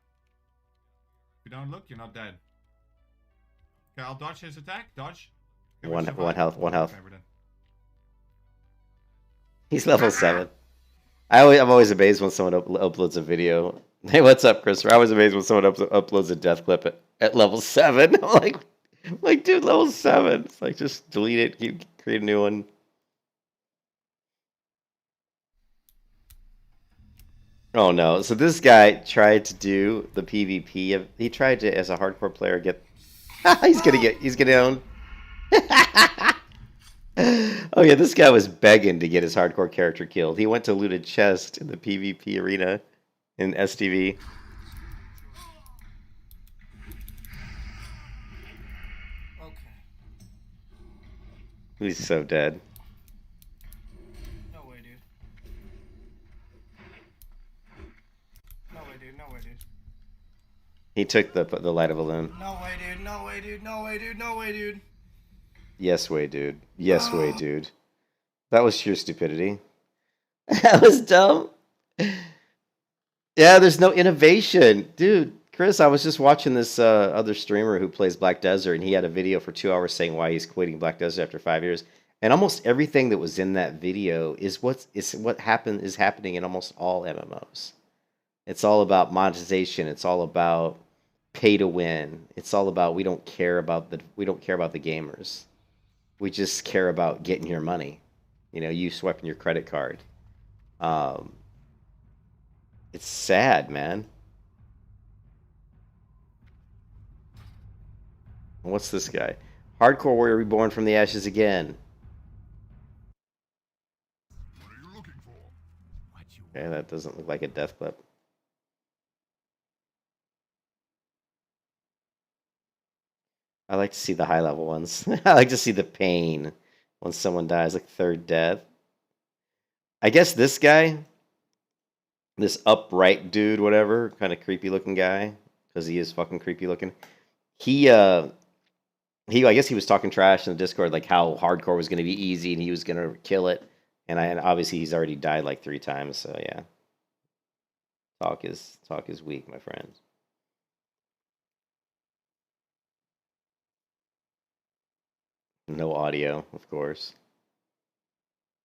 If you don't look, you're not dead. Okay, I'll dodge his attack. Dodge. Okay, One survive. health. One health. Okay, we're done. He's level 7. I'm always amazed when someone uploads a video. Hey, what's up, Christopher? I was amazed when someone uploads a death clip at level 7. I'm like, dude, level 7. It's like, just delete it, create a new one. Oh no! So this guy tried to do the PvP. He tried to, as a hardcore player, get. He's gonna own. Oh yeah, this guy was begging to get his hardcore character killed. He went to loot a chest in the PvP arena in STV. He's so dead. No way, dude. No way, dude. No way, dude. He took the light of a limb. No way, dude. No way, dude. No way, dude. No way, dude. Yes way, dude. Yes way, dude. That was sheer stupidity. That was dumb. Yeah, there's no innovation. Dude, Chris, I was just watching this other streamer who plays Black Desert, and he had a video for 2 hours saying why he's quitting Black Desert after 5 years. And almost everything that was in that video is what is happening in almost all MMOs. It's all about monetization. It's all about pay to win. It's all about we don't care about the gamers. We just care about getting your money. You know, you swiping your credit card. It's sad, man. What's this guy? Hardcore Warrior reborn from the ashes again. Okay, that doesn't look like a death clip. I like to see the high level ones. I like to see the pain when someone dies, like third death. I guess this guy, this upright dude, whatever, kind of creepy looking guy, because he is fucking creepy looking. I guess he was talking trash in the Discord, like how hardcore was going to be easy and he was going to kill it. And obviously he's already died like 3 times, so yeah. Talk is weak, my friend. No audio, of course.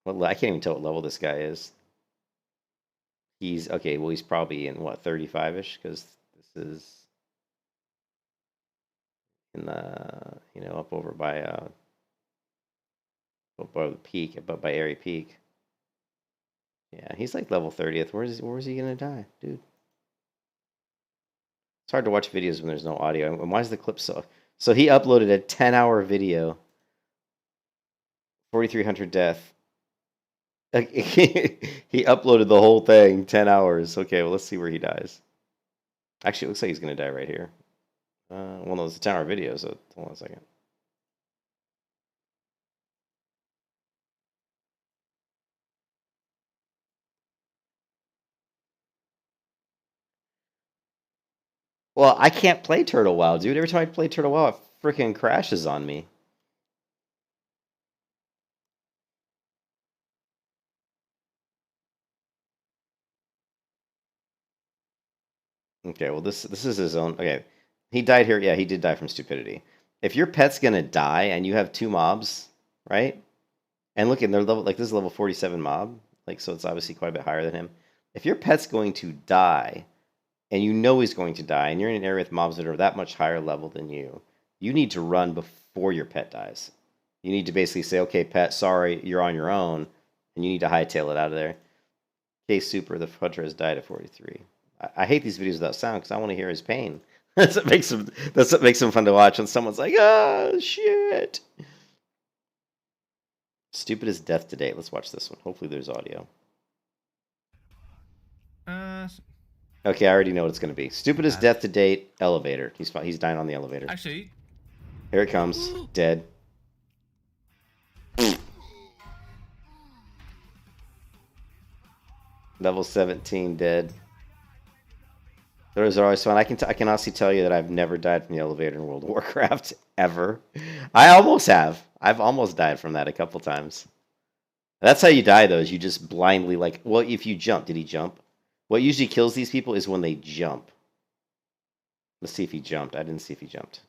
Well, I can't even tell what level this guy is. He's okay. Well, he's probably in what 35ish, because this is in the up over by the peak, but by Airy Peak. Yeah, he's like level 30th. Where is he gonna die, dude? It's hard to watch videos when there's no audio. And why is the clip so? So he uploaded a 10-hour video. 4,300 death. He uploaded the whole thing, 10 hours. Okay, well, let's see where he dies. Actually, it looks like he's going to die right here. Well, no, it's a 10-hour video, so hold on a second. Well, I can't play Turtle WoW, dude. Every time I play Turtle WoW, it freaking crashes on me. Okay, well, this is his own. Okay, he died here. Yeah, he did die from stupidity. If your pet's gonna die and you have 2 mobs, right? And look, and they're level like this is level 47 mob, like so it's obviously quite a bit higher than him. If your pet's going to die, and you know he's going to die, and you're in an area with mobs that are that much higher level than you need to run before your pet dies. You need to basically say, okay, pet, sorry, you're on your own, and you need to hightail it out of there. Okay, super, the hunter has died at 43. I hate these videos without sound because I want to hear his pain. That's what makes them fun to watch when someone's like, "Ah, shit." Stupidest death to date. Let's watch this one. Hopefully there's audio. Okay, I already know what it's going to be. Stupidest death to date, elevator. He's dying on the elevator. Actually, here it comes. Dead. Level 17 dead. Those are always fun. I can honestly tell you that I've never died from the elevator in World of Warcraft ever. I almost have. I've almost died from that a couple times. That's how you die, though. Is you just blindly well, if you jump, did he jump? What usually kills these people is when they jump. Let's see if he jumped. I didn't see if he jumped.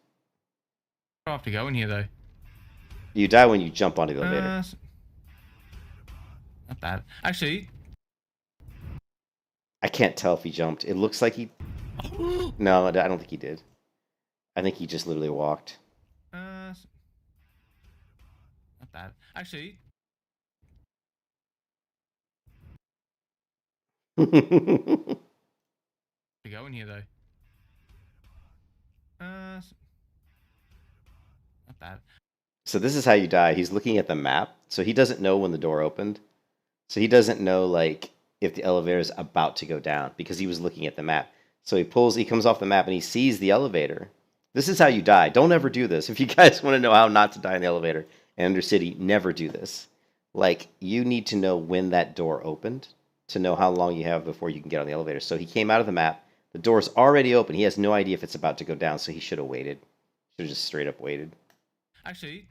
I have to go in here though. You die when you jump onto the elevator. Not bad. Actually, I can't tell if he jumped. It looks like he. No, I don't think he did. I think he just literally walked. not bad. Actually, to go in here though. Not bad. So this is how you die. He's looking at the map, so he doesn't know when the door opened. So he doesn't know if the elevator is about to go down because he was looking at the map. So he comes off the map and he sees the elevator. This is how you die. Don't ever do this. If you guys want to know how not to die in the elevator, and Undercity never do this. Like, you need to know when that door opened to know how long you have before you can get on the elevator. So he came out of the map. The door's already open. He has no idea if it's about to go down, so he should have waited. Should have just straight up waited. Actually.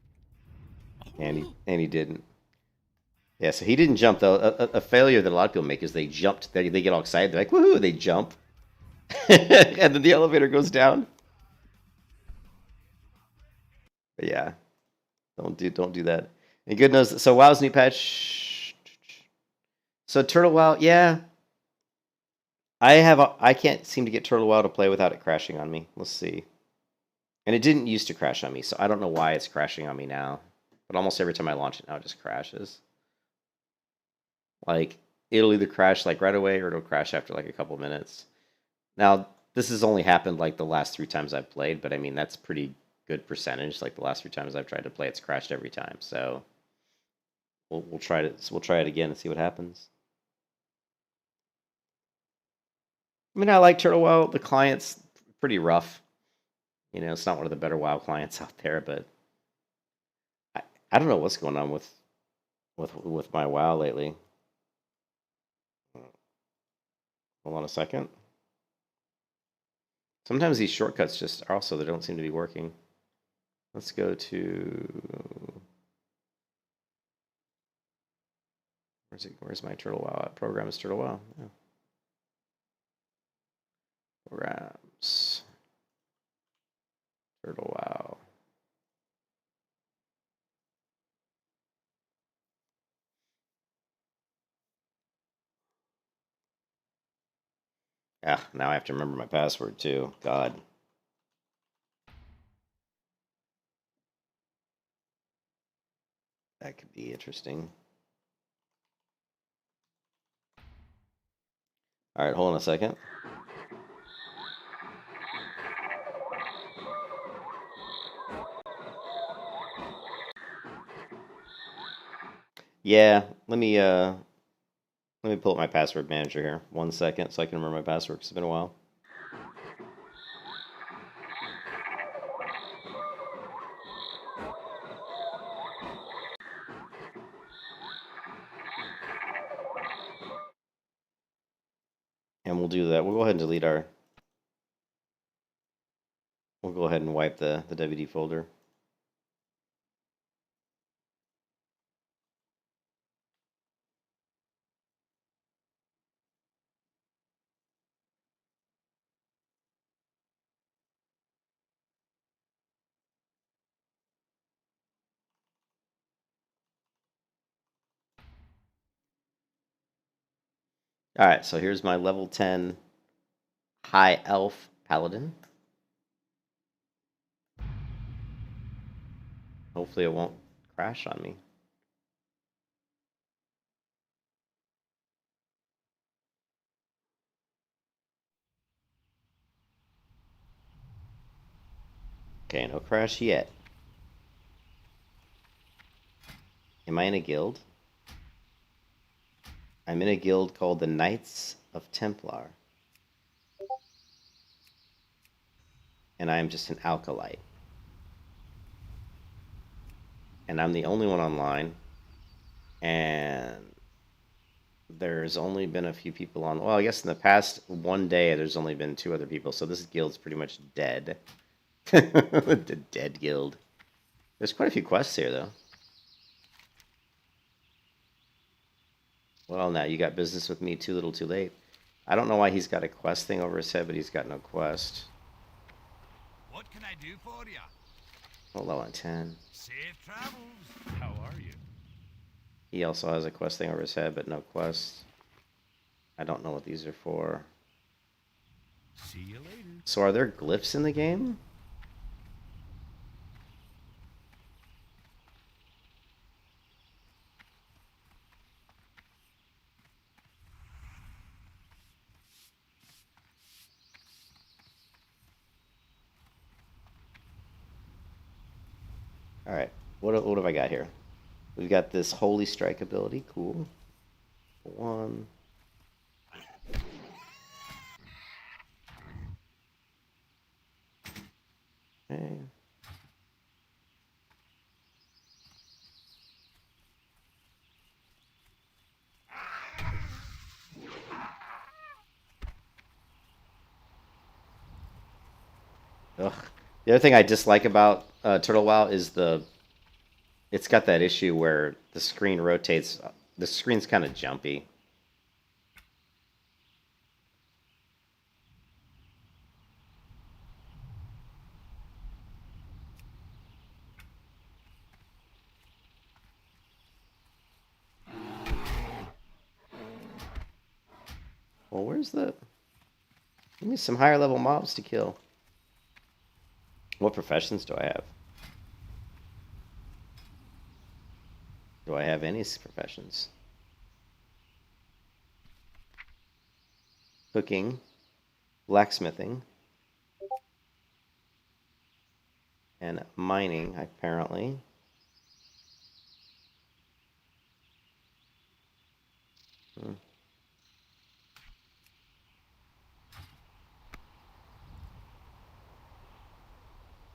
And he didn't. Yeah, so he didn't jump, though. A failure that a lot of people make is they jumped. They get all excited. They're like, woohoo, they jump. And then the elevator goes down. But yeah, don't do that. And good knows. So WoW's new patch. So Turtle WoW, yeah. I can't seem to get Turtle WoW to play without it crashing on me. Let's see. And it didn't used to crash on me, so I don't know why it's crashing on me now. But almost every time I launch it now, it just crashes. Like, it'll either crash like right away or it'll crash after like a couple minutes. Now, this has only happened like the last 3 times I've played, but I mean, that's pretty good percentage. Like the last 3 times I've tried to play, it's crashed every time. So we'll try it again and see what happens. I mean, I like Turtle WoW. The client's pretty rough. You know, it's not one of the better WoW clients out there, but I don't know what's going on with my WoW lately. Hold on a second. Sometimes these shortcuts just are also, they don't seem to be working. Let's go to... Where's my Turtle WoW? Program is Turtle WoW. Yeah. Programs. Turtle WoW. Yeah, now I have to remember my password too. God. That could be interesting. All right, hold on a second. Yeah, let me pull up my password manager here. 1 second so I can remember my password because it's been a while. And we'll do that. We'll go ahead and delete our... We'll go ahead and wipe the WD folder. All right, so here's my level 10 High Elf Paladin. Hopefully it won't crash on me. Okay, no crash yet. Am I in a guild? I'm in a guild called the Knights of Templar. And I am just an alkalite. And I'm the only one online. And there's only been a few people on... Well, I guess in the past 1 day, there's only been 2 other people. So this guild's pretty much dead. The dead guild. There's quite a few quests here, though. Well, now you got business with me too little too late. I don't know why he's got a quest thing over his head, but he's got no quest. What can I do for you? Oh, low on 10. Safe travels. How are you? He also has a quest thing over his head, but no quest. I don't know what these are for. See you later. So are there glyphs in the game? All right, what have I got here? We've got this Holy Strike ability, cool. 1. Okay. Ugh. The other thing I dislike about Turtle WoW is it's got that issue where the screen rotates. The screen's kind of jumpy. Well, where's the... Give me some higher level mobs to kill. What professions do I have? Do I have any professions? Cooking, blacksmithing, and mining, apparently.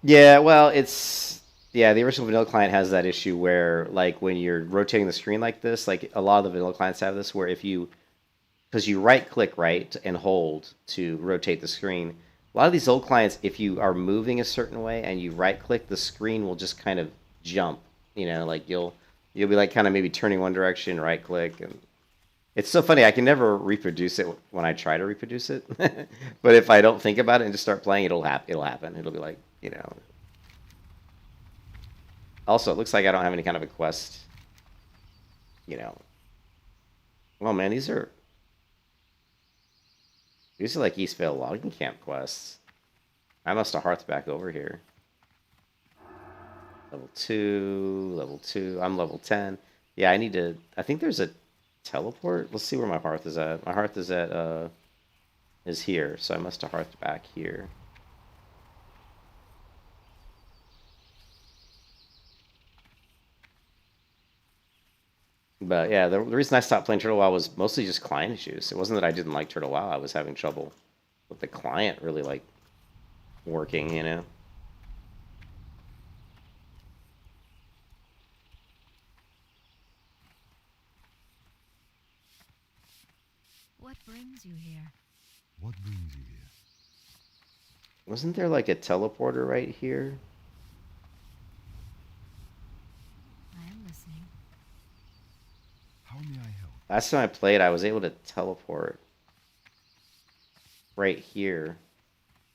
Yeah, well, the original vanilla client has that issue where, like, when you're rotating the screen like this, like a lot of the vanilla clients have this, where because you right click right and hold to rotate the screen. A lot of these old clients, if you are moving a certain way and you right click, the screen will just kind of jump. Like you'll be like kind of maybe turning one direction, right click, and it's so funny. I can never reproduce it when I try to reproduce it, but if I don't think about it and just start playing, it'll happen. It'll be like. Also, it looks like I don't have any kind of a quest. Well, man, these are like Eastvale logging camp quests. I must have hearthed back over here. Level 2, level 2. I'm level 10. Yeah, I think there's a teleport. Let's see where my hearth is at. My hearth is here, so I must have hearthed back here. But yeah, the reason I stopped playing Turtle WoW was mostly just client issues. It wasn't that I didn't like Turtle WoW. I was having trouble with the client really like working, What brings you here? What brings you here? Wasn't there like a teleporter right here? I am listening. How may I help? Last time I played, I was able to teleport right here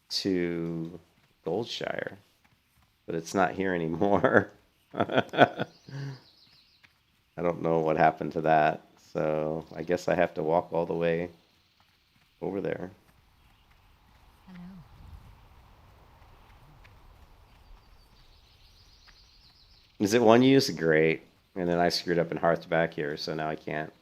to Goldshire, but it's not here anymore. I don't know what happened to that, so I guess I have to walk all the way over there. Hello. Is it one use? Great. And then I screwed up and hearthed back here, so now I can't.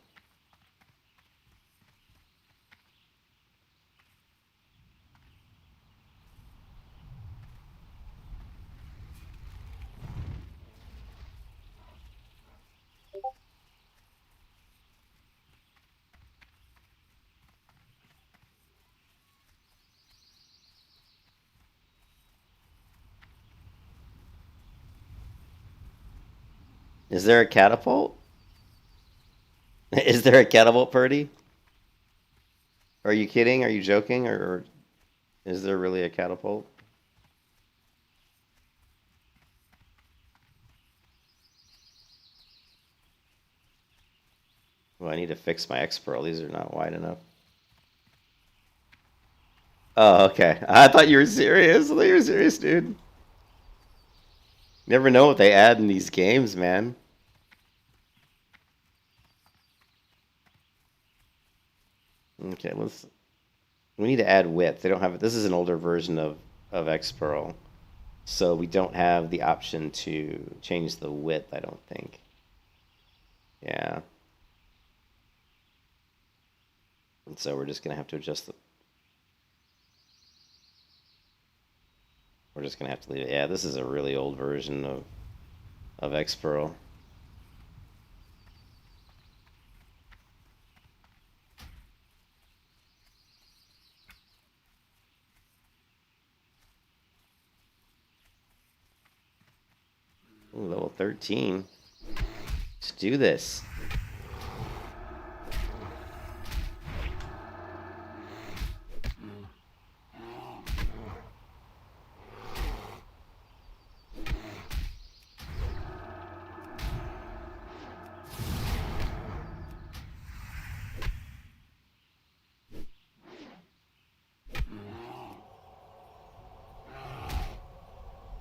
Is there a catapult? Is there a catapult, Purdy? Are you kidding? Are you joking? Or is there really a catapult? Well, I need to fix my X-Pearl. These are not wide enough. Oh, okay. I thought you were serious. I thought you were serious, dude. Never know what they add in these games, man. Okay, we need to add width. They don't have it. This is an older version of X-Pearl. So we don't have the option to change the width, I don't think. Yeah. And so we're just going to have to adjust the... We're just going to have to leave it. Yeah, this is a really old version of X-Pearl. Ooh, level 13. Let's do this.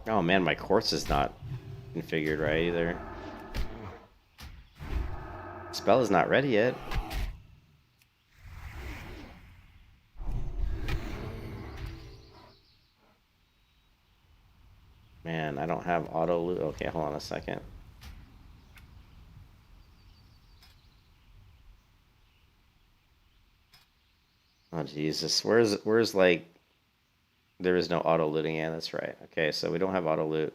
Oh man, my quartz is not configured right either. Spell is not ready yet. Man, I don't have auto loot. Okay, hold on a second. Oh Jesus, where's like there is no auto looting? Yeah, that's right. Okay, so we don't have auto loot,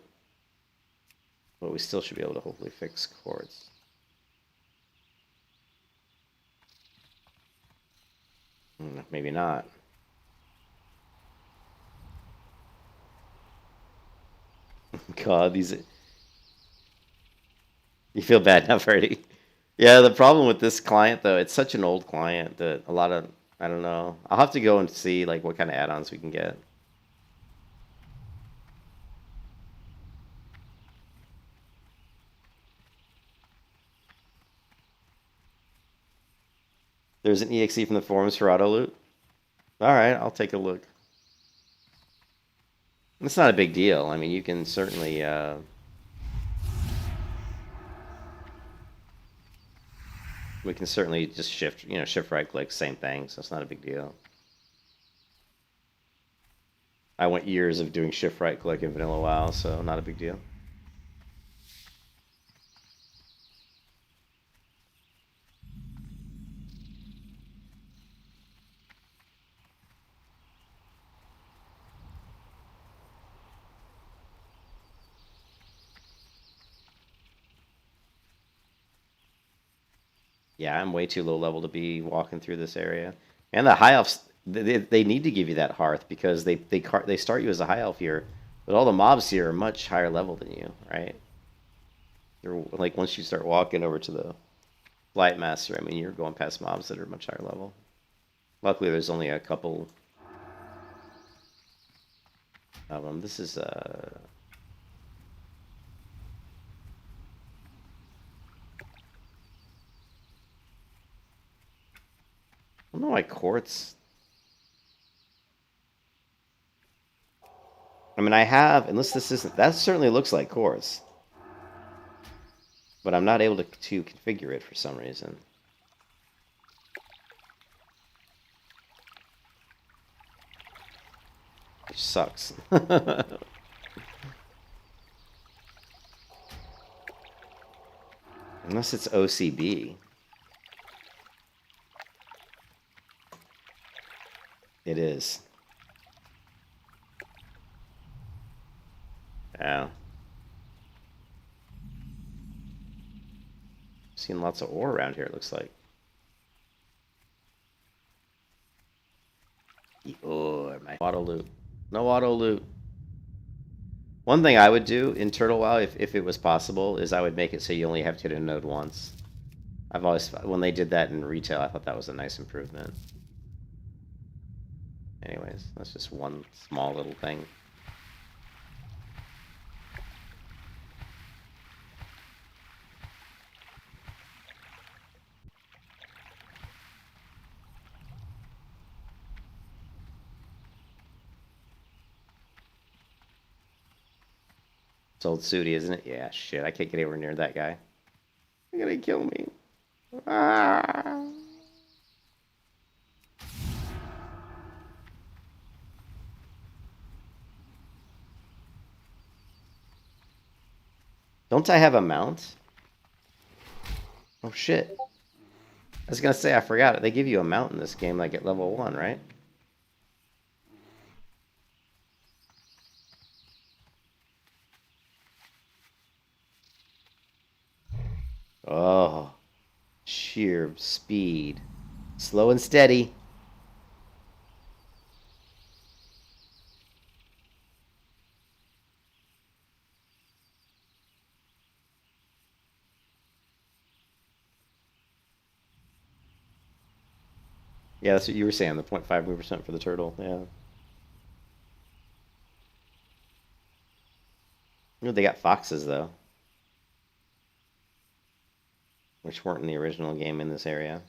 but we still should be able to hopefully fix quartz. Maybe not. God, these. You feel bad now, Freddie. Yeah, the problem with this client though, it's such an old client that a lot of I don't know. I'll have to go and see like what kind of add-ons we can get. There's an EXE from the forums for auto loot. All right, I'll take a look. It's not a big deal. I mean, you can certainly. We can certainly just shift right click, same thing. So it's not a big deal. I went years of doing shift right click in vanilla WoW, so not a big deal. Yeah, I'm way too low level to be walking through this area. And the high elves, they need to give you that hearth because they start you as a high elf here, but all the mobs here are much higher level than you, right? They're like once you start walking over to the Light Master, I mean you're going past mobs that are much higher level. Luckily, there's only a couple of them. This is I don't know why quartz. I mean, I have, unless this isn't, that certainly looks like quartz. But I'm not able to configure it for some reason. Which sucks. Unless it's OCB. It is. Yeah. Seen lots of ore around here, it looks like. Oh, my auto loot. No auto loot. One thing I would do in Turtle WoW, if it was possible, is I would make it so you only have to hit a node once. I've always, when they did that in retail, I thought that was a nice improvement. Anyways, that's just one small little thing. It's old Sudi, isn't it? Yeah, shit. I can't get anywhere near that guy. They're gonna kill me. Ah. Don't I have a mount? Oh shit. I was gonna say I forgot it. They give you a mount in this game like at level 1, right? Oh, sheer speed. Slow and steady. Yeah, that's what you were saying, the 0.5% for the turtle, yeah. You know, they got foxes, though. Which weren't in the original game in this area.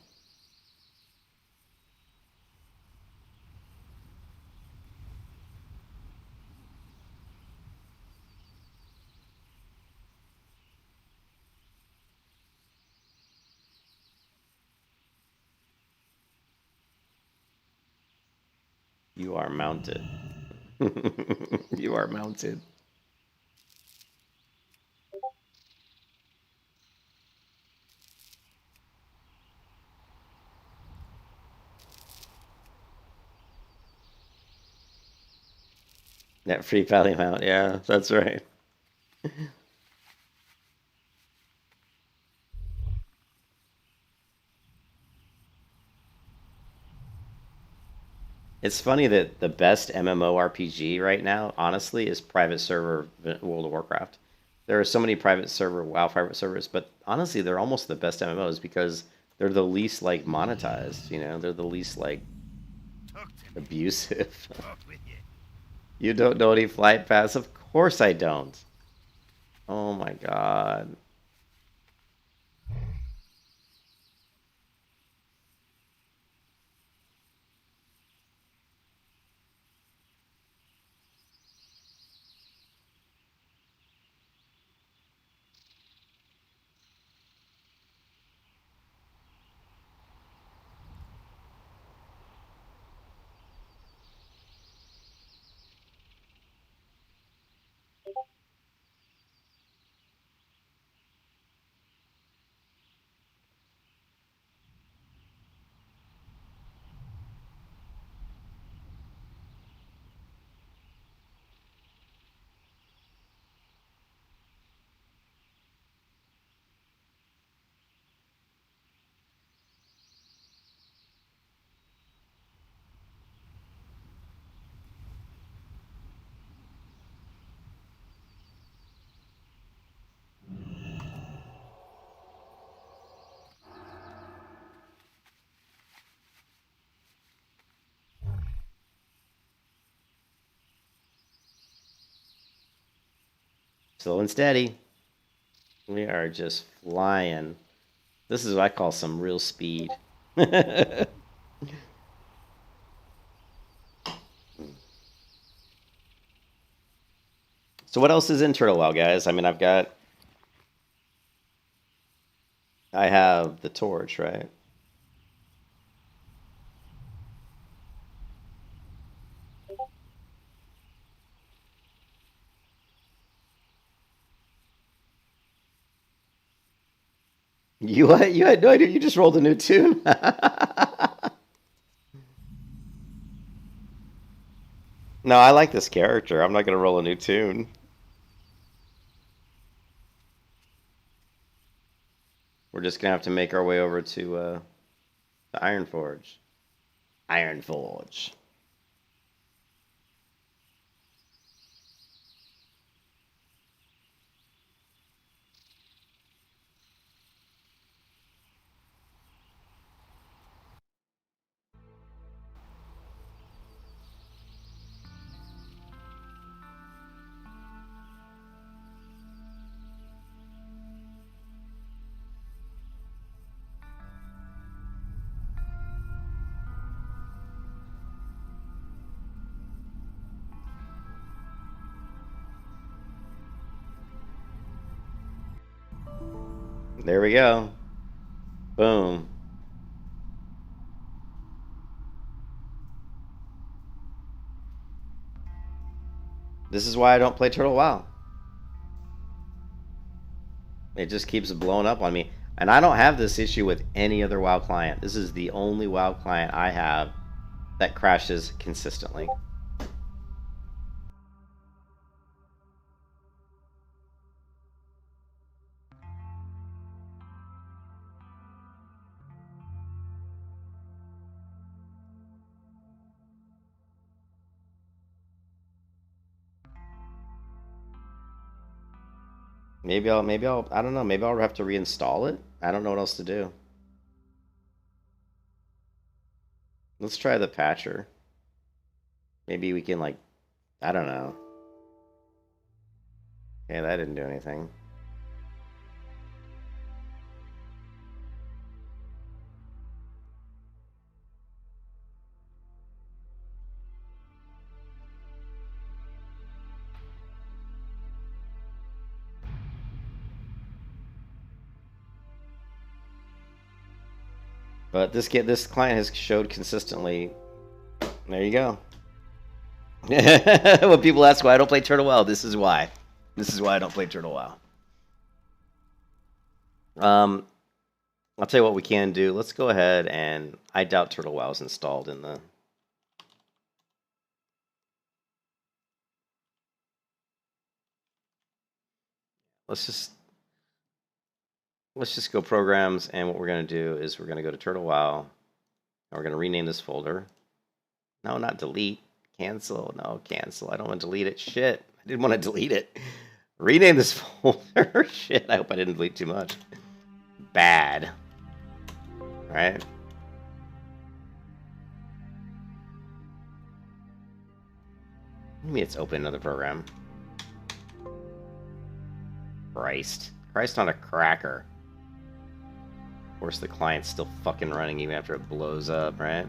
You are mounted. You are mounted. That free pally mount, yeah, that's right. It's funny that the best MMORPG right now, honestly, is private server World of Warcraft. There are so many private server WoW private servers, but honestly, they're almost the best MMOs because they're the least like monetized. You know, they're the least like abusive. You don't know any flight paths? Of course I don't. Oh my god. Slow and steady. We are just flying. This is what I call some real speed. So what else is in Turtle Well, guys? I mean, I have the torch, right? You had no idea. You just rolled a new tune. No, I like this character. I'm not gonna roll a new tune. We're just gonna have to make our way over to the Ironforge. Ironforge. There we go. Boom. This is why I don't play Turtle WoW. It just keeps blowing up on me. And I don't have this issue with any other WoW client. This is the only WoW client I have that crashes consistently. Maybe I'll, I don't know, maybe I'll have to reinstall it. I don't know what else to do. Let's try the patcher. Maybe we can, like, I don't know. Yeah, that didn't do anything. But this client has showed consistently. There you go. When people ask why I don't play Turtle WoW, this is why. This is why I don't play Turtle WoW. I'll tell you what we can do. Let's go ahead and I doubt Turtle WoW is installed in the. Let's just go programs, and what we're gonna do is we're gonna go to Turtle WoW, and we're gonna rename this folder. No, not delete. Cancel. No, cancel. I don't want to delete it. Shit. I didn't want to delete it. Rename this folder. Shit. I hope I didn't delete too much. Bad. Right? Maybe it's open another program. Christ. Christ on a cracker. Of course, the client's still fucking running even after it blows up, right?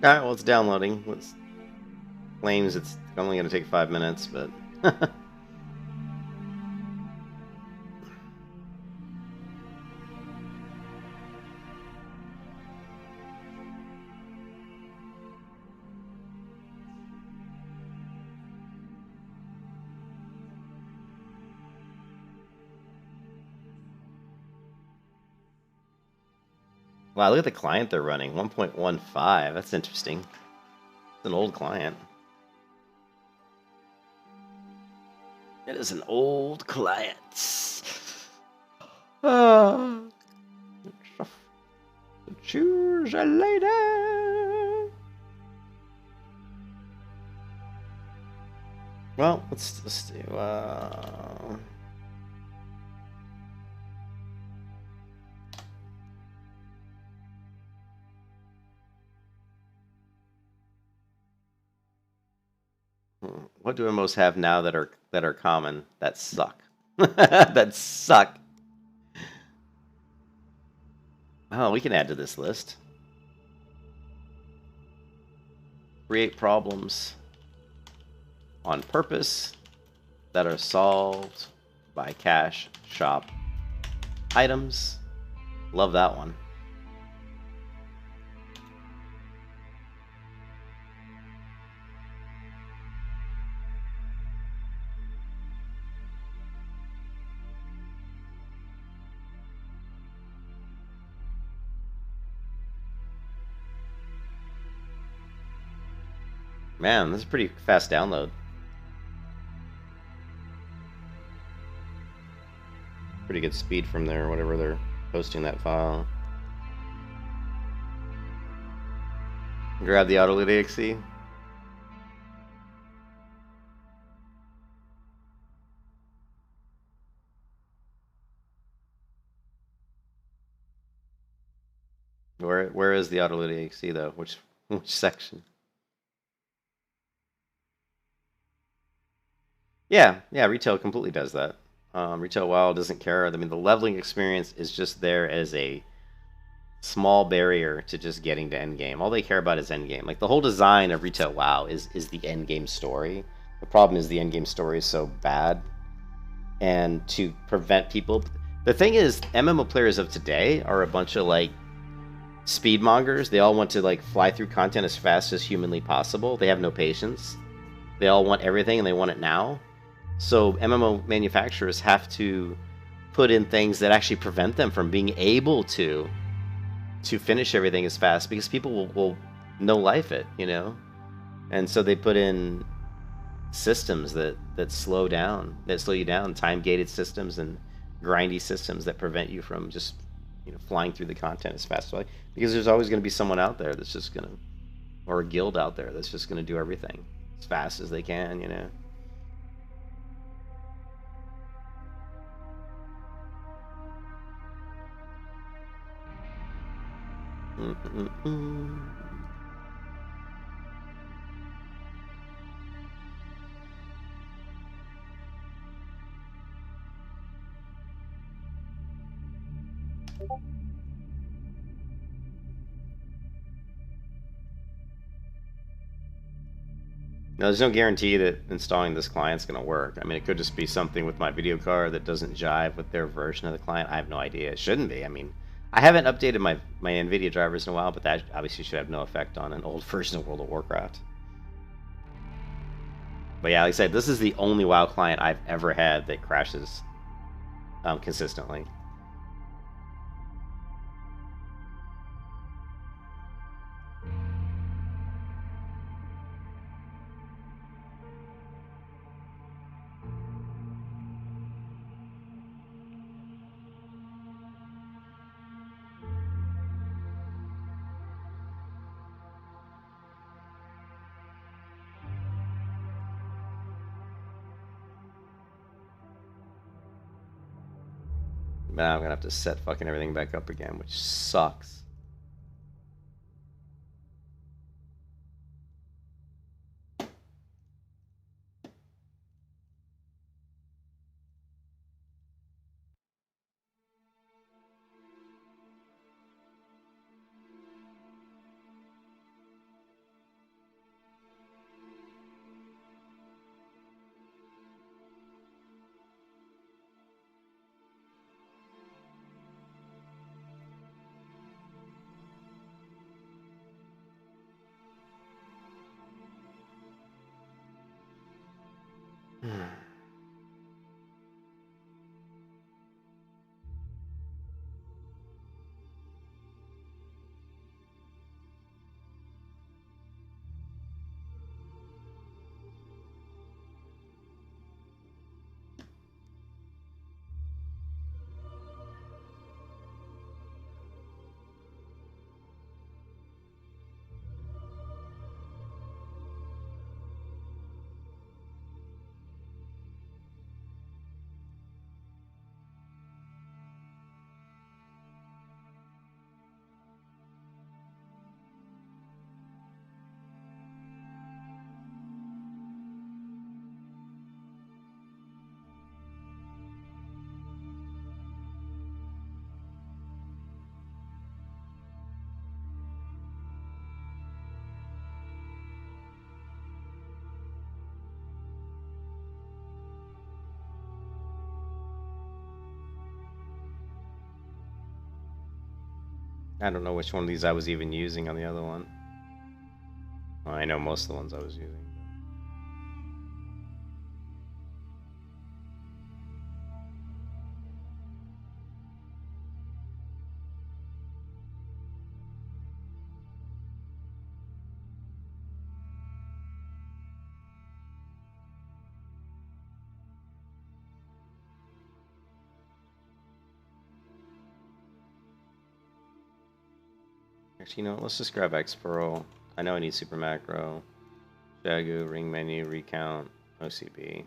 Alright, well, it's downloading. It claims it's only going to take 5 minutes, but... Wow, look at the client they're running. 1.15. That's interesting. It's an old client. It is an old client. Choose a lady. Well, let's do. What do MMOs have now that are common that suck? That suck. Oh, we can add to this list. Create problems on purpose that are solved by cash shop items. Love that one. Man, this is pretty fast download. Pretty good speed from there, whatever they're posting that file. Grab the auto load exe. Where is the auto load exe though? Which section? Yeah, retail completely does that. Retail WoW doesn't care. I mean, the leveling experience is just there as a small barrier to just getting to endgame. All they care about is endgame. Like, the whole design of Retail WoW is the endgame story. The problem is the endgame story is so bad. And to prevent people... The thing is, MMO players of today are a bunch of, like, speedmongers. They all want to, like, fly through content as fast as humanly possible. They have no patience. They all want everything, and they want it now. So MMO manufacturers have to put in things that actually prevent them from being able to finish everything as fast, because people will no life it, you know? And so they put in systems that slow you down, time-gated systems and grindy systems that prevent you from just, you know, flying through the content as fast as possible. Because there's always going to be someone out there that's just going to, or a guild out there that's just going to do everything as fast as they can, you know? Now, there's no guarantee that installing this client's going to work. I mean, it could just be something with my video card that doesn't jive with their version of the client. I have no idea. It shouldn't be. I mean, I haven't updated my NVIDIA drivers in a while, but that obviously should have no effect on an old version of World of Warcraft. But yeah, like I said, this is the only WoW client I've ever had that crashes consistently. Now I'm gonna have to set fucking everything back up again, which sucks. I don't know which one of these I was even using on the other one. Well, I know most of the ones I was using. Actually, you know, let's just grab X-Pearl. I know I need Super Macro. Shagu, Ring Menu, Recount, OCB.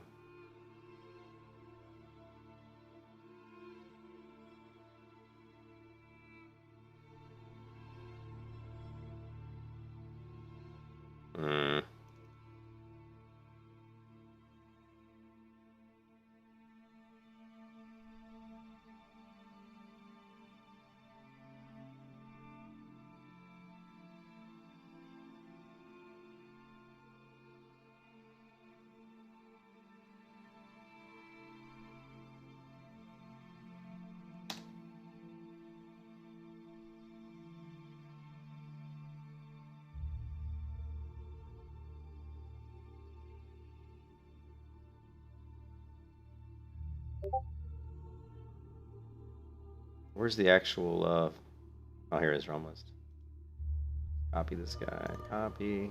Where's the actual, oh, here it is, Realm List. Copy this guy, copy.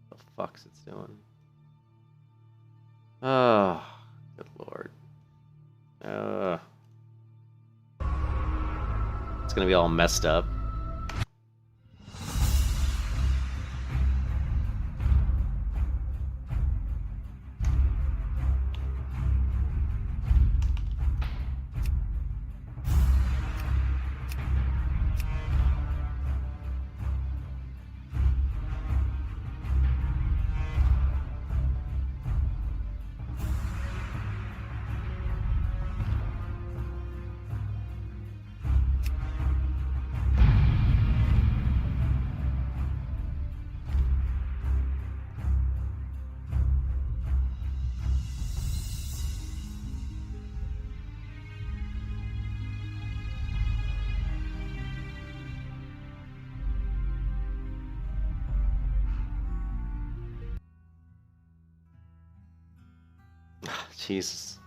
What the fuck's it's doing? Oh, good lord. It's gonna be all messed up. Jesus.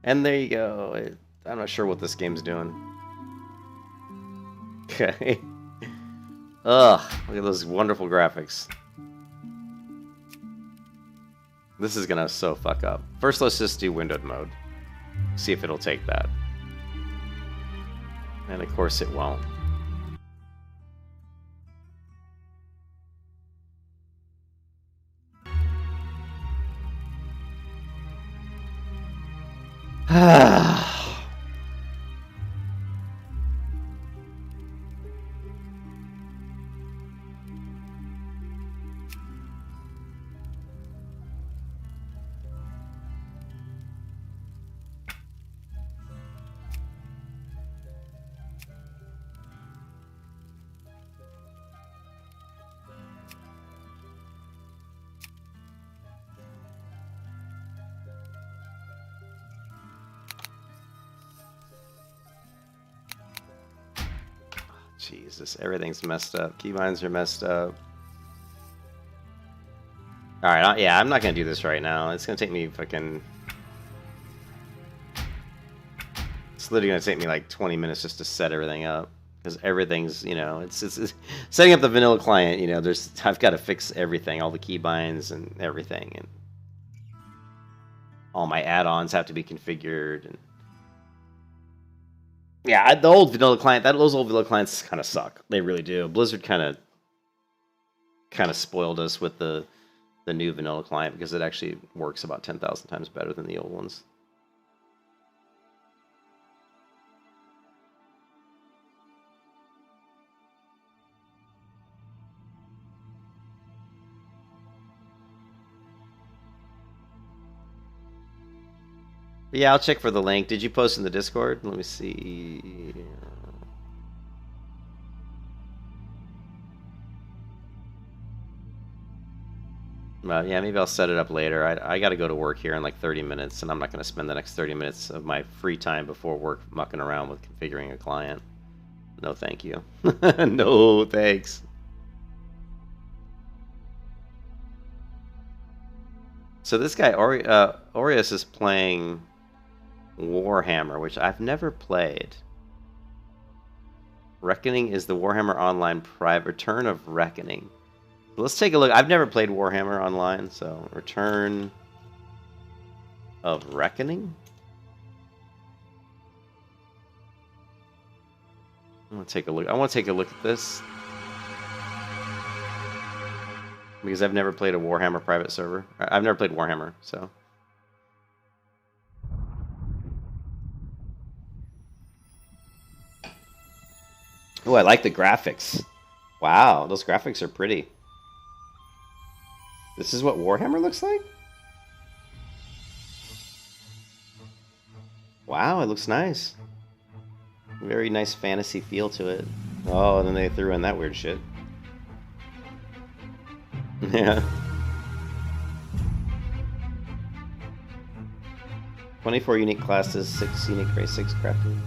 And there you go. I'm not sure what this game's doing. Okay. Ugh, look at those wonderful graphics. This is gonna so fuck up. First, let's just do windowed mode. See if it'll take that. And of course it won't. Jesus, everything's messed up. Keybinds are messed up. Alright, yeah, I'm not gonna do this right now. It's gonna take me fucking... It's literally gonna take me like 20 minutes just to set everything up. Because everything's, you know, it's setting up the vanilla client, you know, I've got to fix everything, all the keybinds and everything. And all my add-ons have to be configured. And yeah, the old vanilla client, those old vanilla clients kind of suck. They really do. Blizzard kind of spoiled us with the new vanilla client because it actually works about 10,000 times better than the old ones. Yeah, I'll check for the link. Did you post in the Discord? Let me see. Yeah, maybe I'll set it up later. I got to go to work here in like 30 minutes, and I'm not going to spend the next 30 minutes of my free time before work mucking around with configuring a client. No, thank you. No, thanks. So this guy, Aureus, is playing Warhammer, which I've never played. Reckoning is the Warhammer Online private Return of Reckoning. Let's take a look. I've never played Warhammer Online, so Return of Reckoning. I want to take a look. I want to take a look at this because I've never played a Warhammer private server. I've never played Warhammer, so. Oh, I like the graphics. Wow, those graphics are pretty. This is what Warhammer looks like? Wow, it looks nice. Very nice fantasy feel to it. Oh, and then they threw in that weird shit. Yeah. 24 unique classes, 6 unique race, 6 crafting.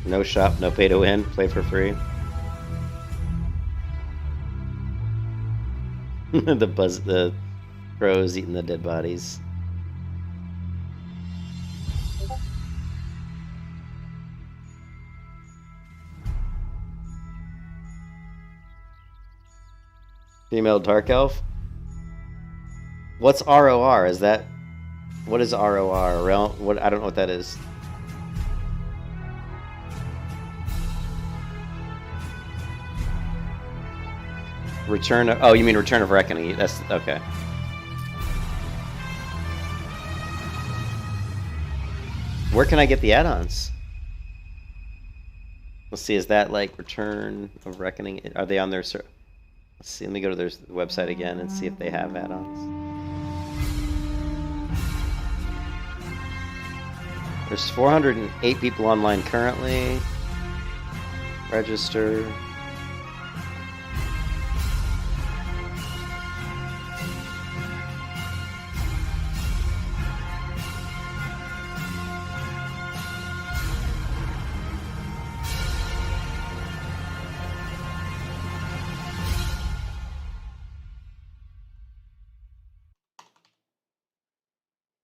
No shop, no pay to win, play for free. The crows eating the dead bodies. Female Dark Elf? What's ROR? Is that... What is ROR? What? I don't know what that is. Return of... Oh, you mean Return of Reckoning. That's... Okay. Where can I get the add-ons? Let's see, is that like Return of Reckoning? Are they on their... Let's see, let me go to their website again and see if they have add-ons. There's 408 people online currently. Register.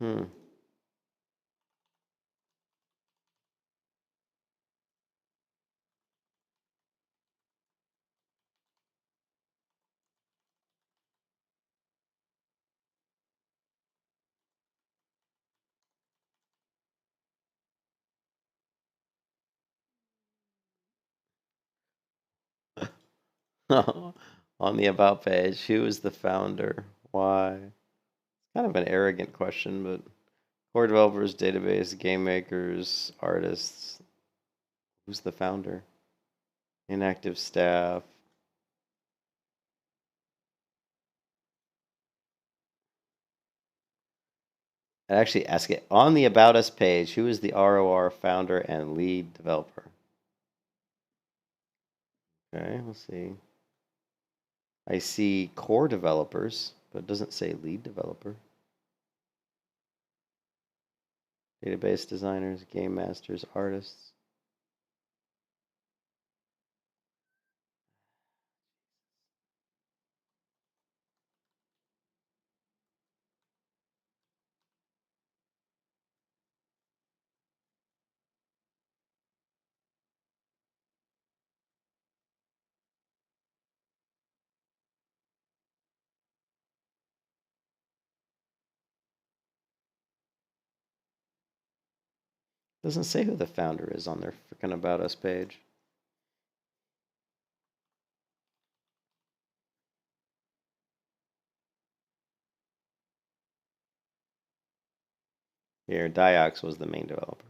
Hmm. On the about page, who is the founder? Why? Kind of an arrogant question, but core developers, database, game makers, artists. Who's the founder? Inactive staff. I actually ask it on the About Us page, who is the ROR founder and lead developer? Okay, let's see. I see core developers, but it doesn't say lead developer. Database designers, game masters, artists. Doesn't say who the founder is on their freaking About Us page. Here, Diox was the main developer.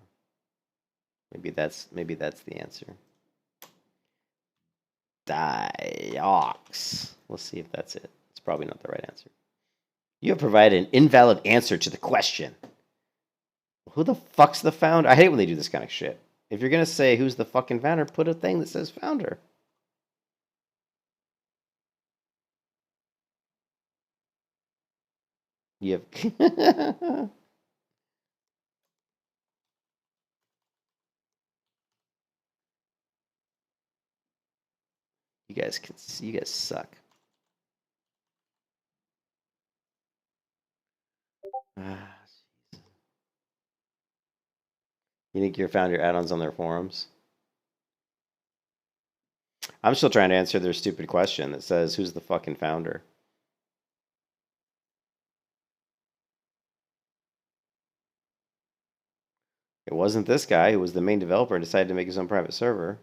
Maybe that's the answer. Diox. Let's see if that's it. It's probably not the right answer. You have provided an invalid answer to the question. Who the fuck's the founder? I hate when they do this kind of shit. If you're gonna say who's the fucking founder, put a thing that says founder. You have. You guys suck. Ah, you think you found your add-ons on their forums? I'm still trying to answer their stupid question that says who's the fucking founder. It wasn't this guy who was the main developer and decided to make his own private server.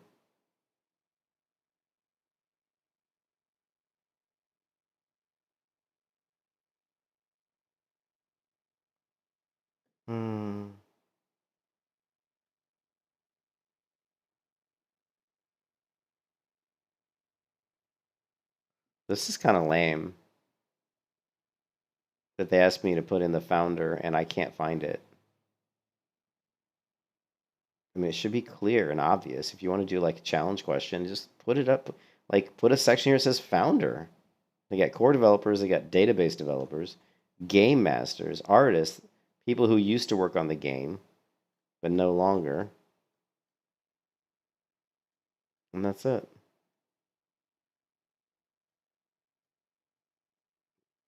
Hmm. This is kind of lame that they asked me to put in the founder and I can't find it. I mean, it should be clear and obvious. If you want to do like a challenge question, just put it up. Like, put a section here that says founder. They got core developers, they got database developers, game masters, artists, people who used to work on the game, but no longer. And that's it.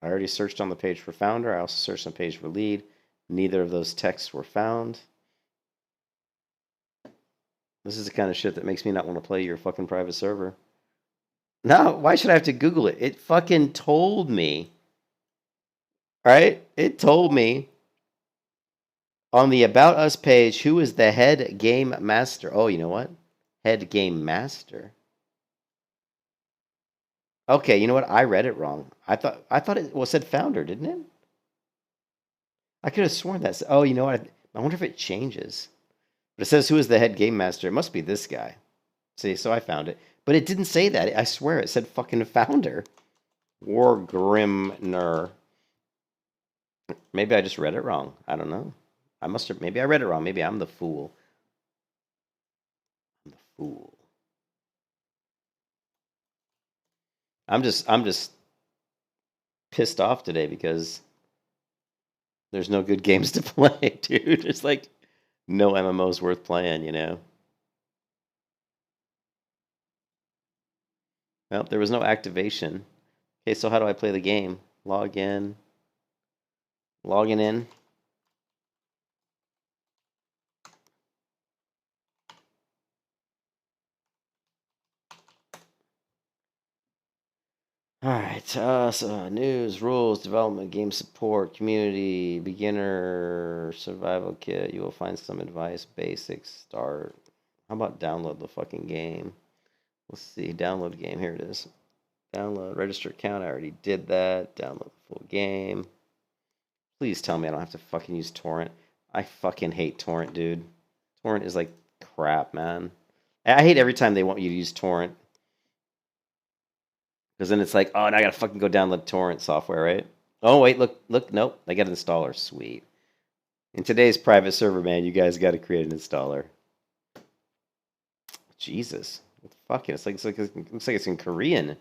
I already searched on the page for founder. I also searched on the page for lead. Neither of those texts were found. This is the kind of shit that makes me not want to play your fucking private server. No, why should I have to Google it? It fucking told me. Right? It told me on the About Us page who is the head game master. Oh, you know what? Head game master. Okay, you know what? I read it wrong. I thought it said founder, didn't it? I could have sworn that. Oh, you know what? I wonder if it changes. But it says who is the head game master. It must be this guy. See, so I found it. But it didn't say that. I swear it said fucking founder. Wargrimner. Maybe I just read it wrong. I don't know. I must have. Maybe I read it wrong. Maybe I'm the fool. I'm the fool. I'm just pissed off today because there's no good games to play, dude. There's like no MMOs worth playing, you know. Well, there was no activation. Okay, so how do I play the game? Log in. Logging in. Alright, so news, rules, development, game support, community, beginner, survival kit. You will find some advice, basics, start. How about download the fucking game? Let's see, download game. Here it is. Download, register account. I already did that. Download the full game. Please tell me I don't have to fucking use torrent. I fucking hate torrent, dude. Torrent is like crap, man. I hate every time they want you to use torrent. Because then it's like, oh, now I gotta fucking go download torrent software, right? Oh, wait, look, nope. I got an installer. Sweet. In today's private server, man, you guys gotta create an installer. Jesus. Fucking, it looks like it's in Korean.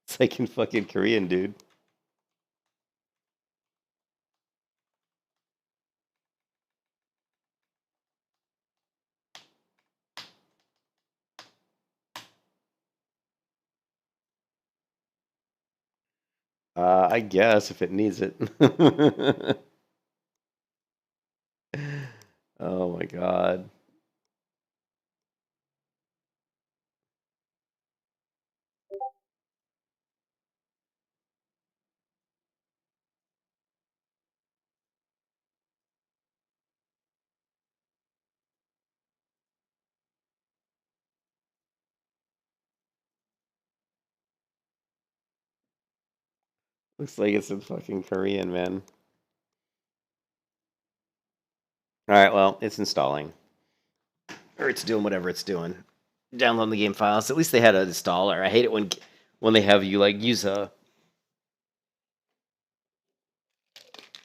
It's like in fucking Korean, dude. I guess if it needs it. Oh my god. Looks like it's in fucking Korean, man. Alright, well, it's installing. Or it's doing whatever it's doing. Downloading the game files. At least they had an installer. I hate it when they have you like use a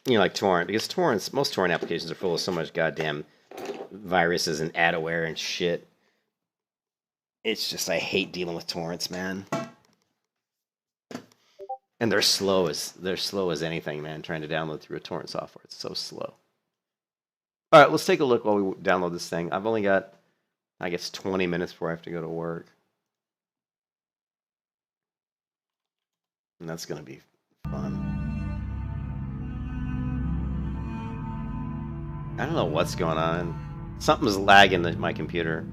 like torrent, because most torrent applications are full of so much goddamn viruses and adware and shit. It's just I hate dealing with torrents, man. And they're slow as anything, man. Trying to download through a torrent software, it's so slow. All right, let's take a look while we download this thing. I've only got, I guess, 20 minutes before I have to go to work, and that's gonna be fun. I don't know what's going on. Something's lagging my computer.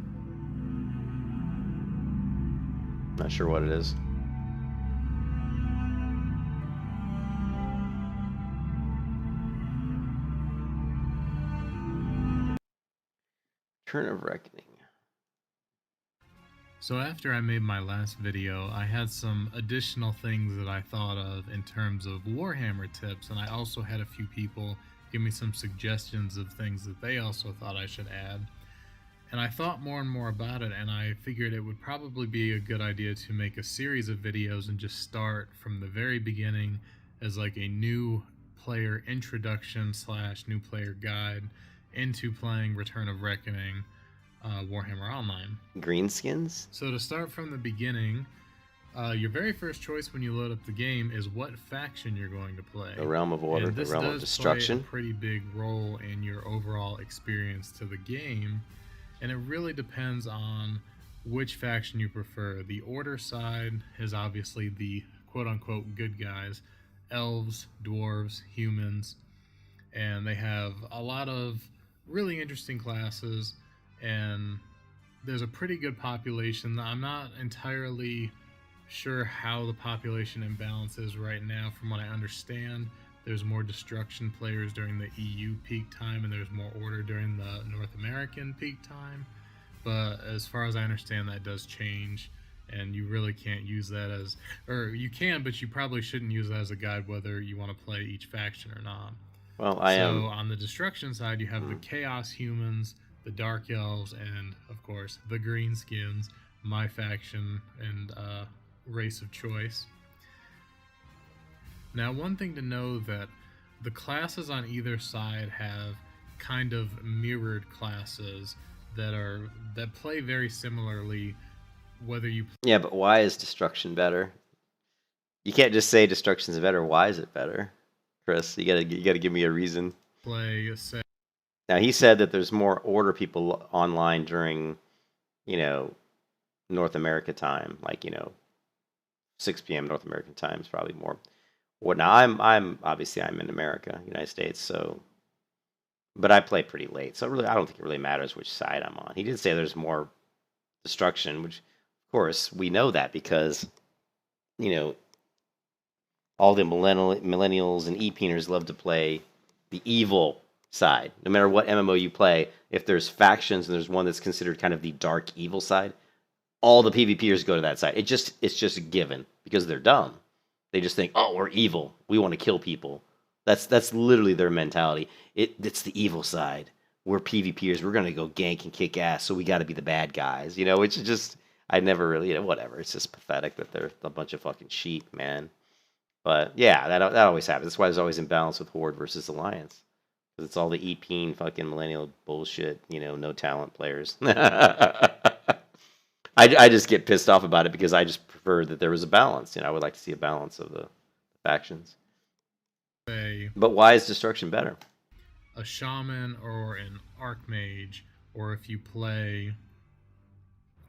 Not sure what it is. Turn of Reckoning. So after I made my last video, I had some additional things that I thought of in terms of Warhammer tips, and I also had a few people give me some suggestions of things that they also thought I should add. And I thought more and more about it, and I figured it would probably be a good idea to make a series of videos and just start from the very beginning as like a new player introduction / new player guide into playing Return of Reckoning Warhammer Online. Greenskins? So to start from the beginning, your very first choice when you load up the game is what faction you're going to play. The Realm of Order, the Realm of Destruction. Play a pretty big role in your overall experience to the game, and it really depends on which faction you prefer. The Order side is obviously the quote-unquote good guys, elves, dwarves, humans, and they have a lot of really interesting classes, and there's a pretty good population. I'm not entirely sure how the population imbalance is right now. From what I understand, there's more destruction players during the EU peak time, and there's more order during the North American peak time. But as far as I understand, that does change, and you really can't use that as, or you can, but you probably shouldn't use that as a guide whether you want to play each faction or not. Well, So on the destruction side, you have the Chaos Humans, the Dark Elves, and of course the Greenskins, my faction and race of choice. Now, one thing to know that the classes on either side have kind of mirrored classes that play very similarly, whether you yeah, but why is Destruction better? You can't just say Destruction's better. Why is it better, Chris? You gotta give me a reason. play, say, Now, he said that there's more Order people online during, North America time, like 6 p.m. North American time is probably more. Well, now I'm obviously I'm in America, United States, so, but I play pretty late, so really I don't think it really matters which side I'm on. He did say there's more destruction, which of course we know that because all the millennials and e-peeners love to play the evil side. No matter what MMO you play, if there's factions and there's one that's considered kind of the dark evil side, all the PvPers go to that side. It's just a given because they're dumb. They just think, oh, we're evil. We want to kill people. That's literally their mentality. It's the evil side. We're PvPers. We're gonna go gank and kick ass. So we got to be the bad guys. It's just I never really whatever. It's just pathetic that they're a bunch of fucking sheep, man. But yeah, that always happens. That's why there's always imbalance with Horde versus Alliance. Because it's all the EP fucking millennial bullshit, no talent players. I just get pissed off about it because I just prefer that there was a balance. I would like to see a balance of the factions. But why is destruction better? A shaman or an archmage, or if you play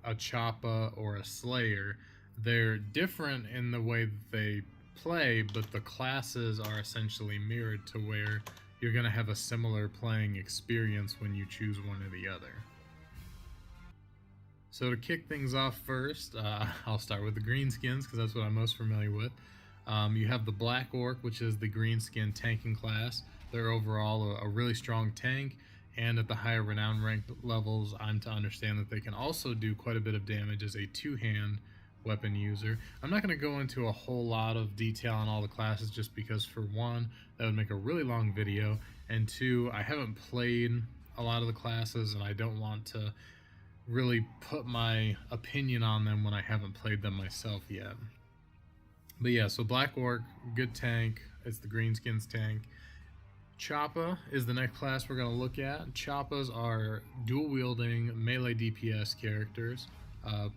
a Choppa or a slayer, they're different in the way that they play, but the classes are essentially mirrored to where you're going to have a similar playing experience when you choose one or the other. So to kick things off first, I'll start with the greenskins because that's what I'm most familiar with. You have the Black Orc, which is the greenskin tanking class. They're overall a really strong tank, and at the higher renown ranked levels, I'm to understand that they can also do quite a bit of damage as a two-hand weapon user. I'm not going to go into a whole lot of detail on all the classes just because, for one, that would make a really long video, and two, I haven't played a lot of the classes and I don't want to really put my opinion on them when I haven't played them myself yet. But yeah, so Black Orc, good tank. It's the greenskins tank. Choppa is the next class we're going to look at. Choppas are dual-wielding melee DPS characters.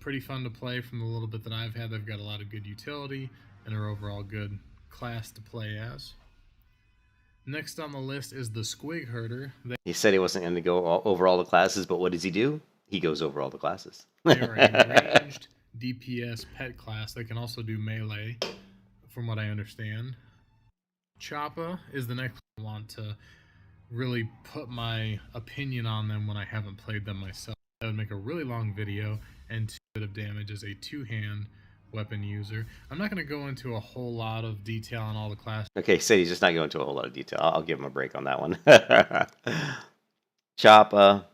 Pretty fun to play from the little bit that I've had. They've got a lot of good utility and are overall good class to play as. Next on the list is the Squig Herder. He said he wasn't going to go over all the classes, but what does he do? He goes over all the classes. They are a ranged DPS pet class. They can also do melee, from what I understand. Choppa is the next I want to really put my opinion on them when I haven't played them myself. That would make a really long video, and a bit of damage as a two-hand weapon user. I'm not going to go into a whole lot of detail on all the classes. Okay, so he's just not going into a whole lot of detail. I'll give him a break on that one. Choppa.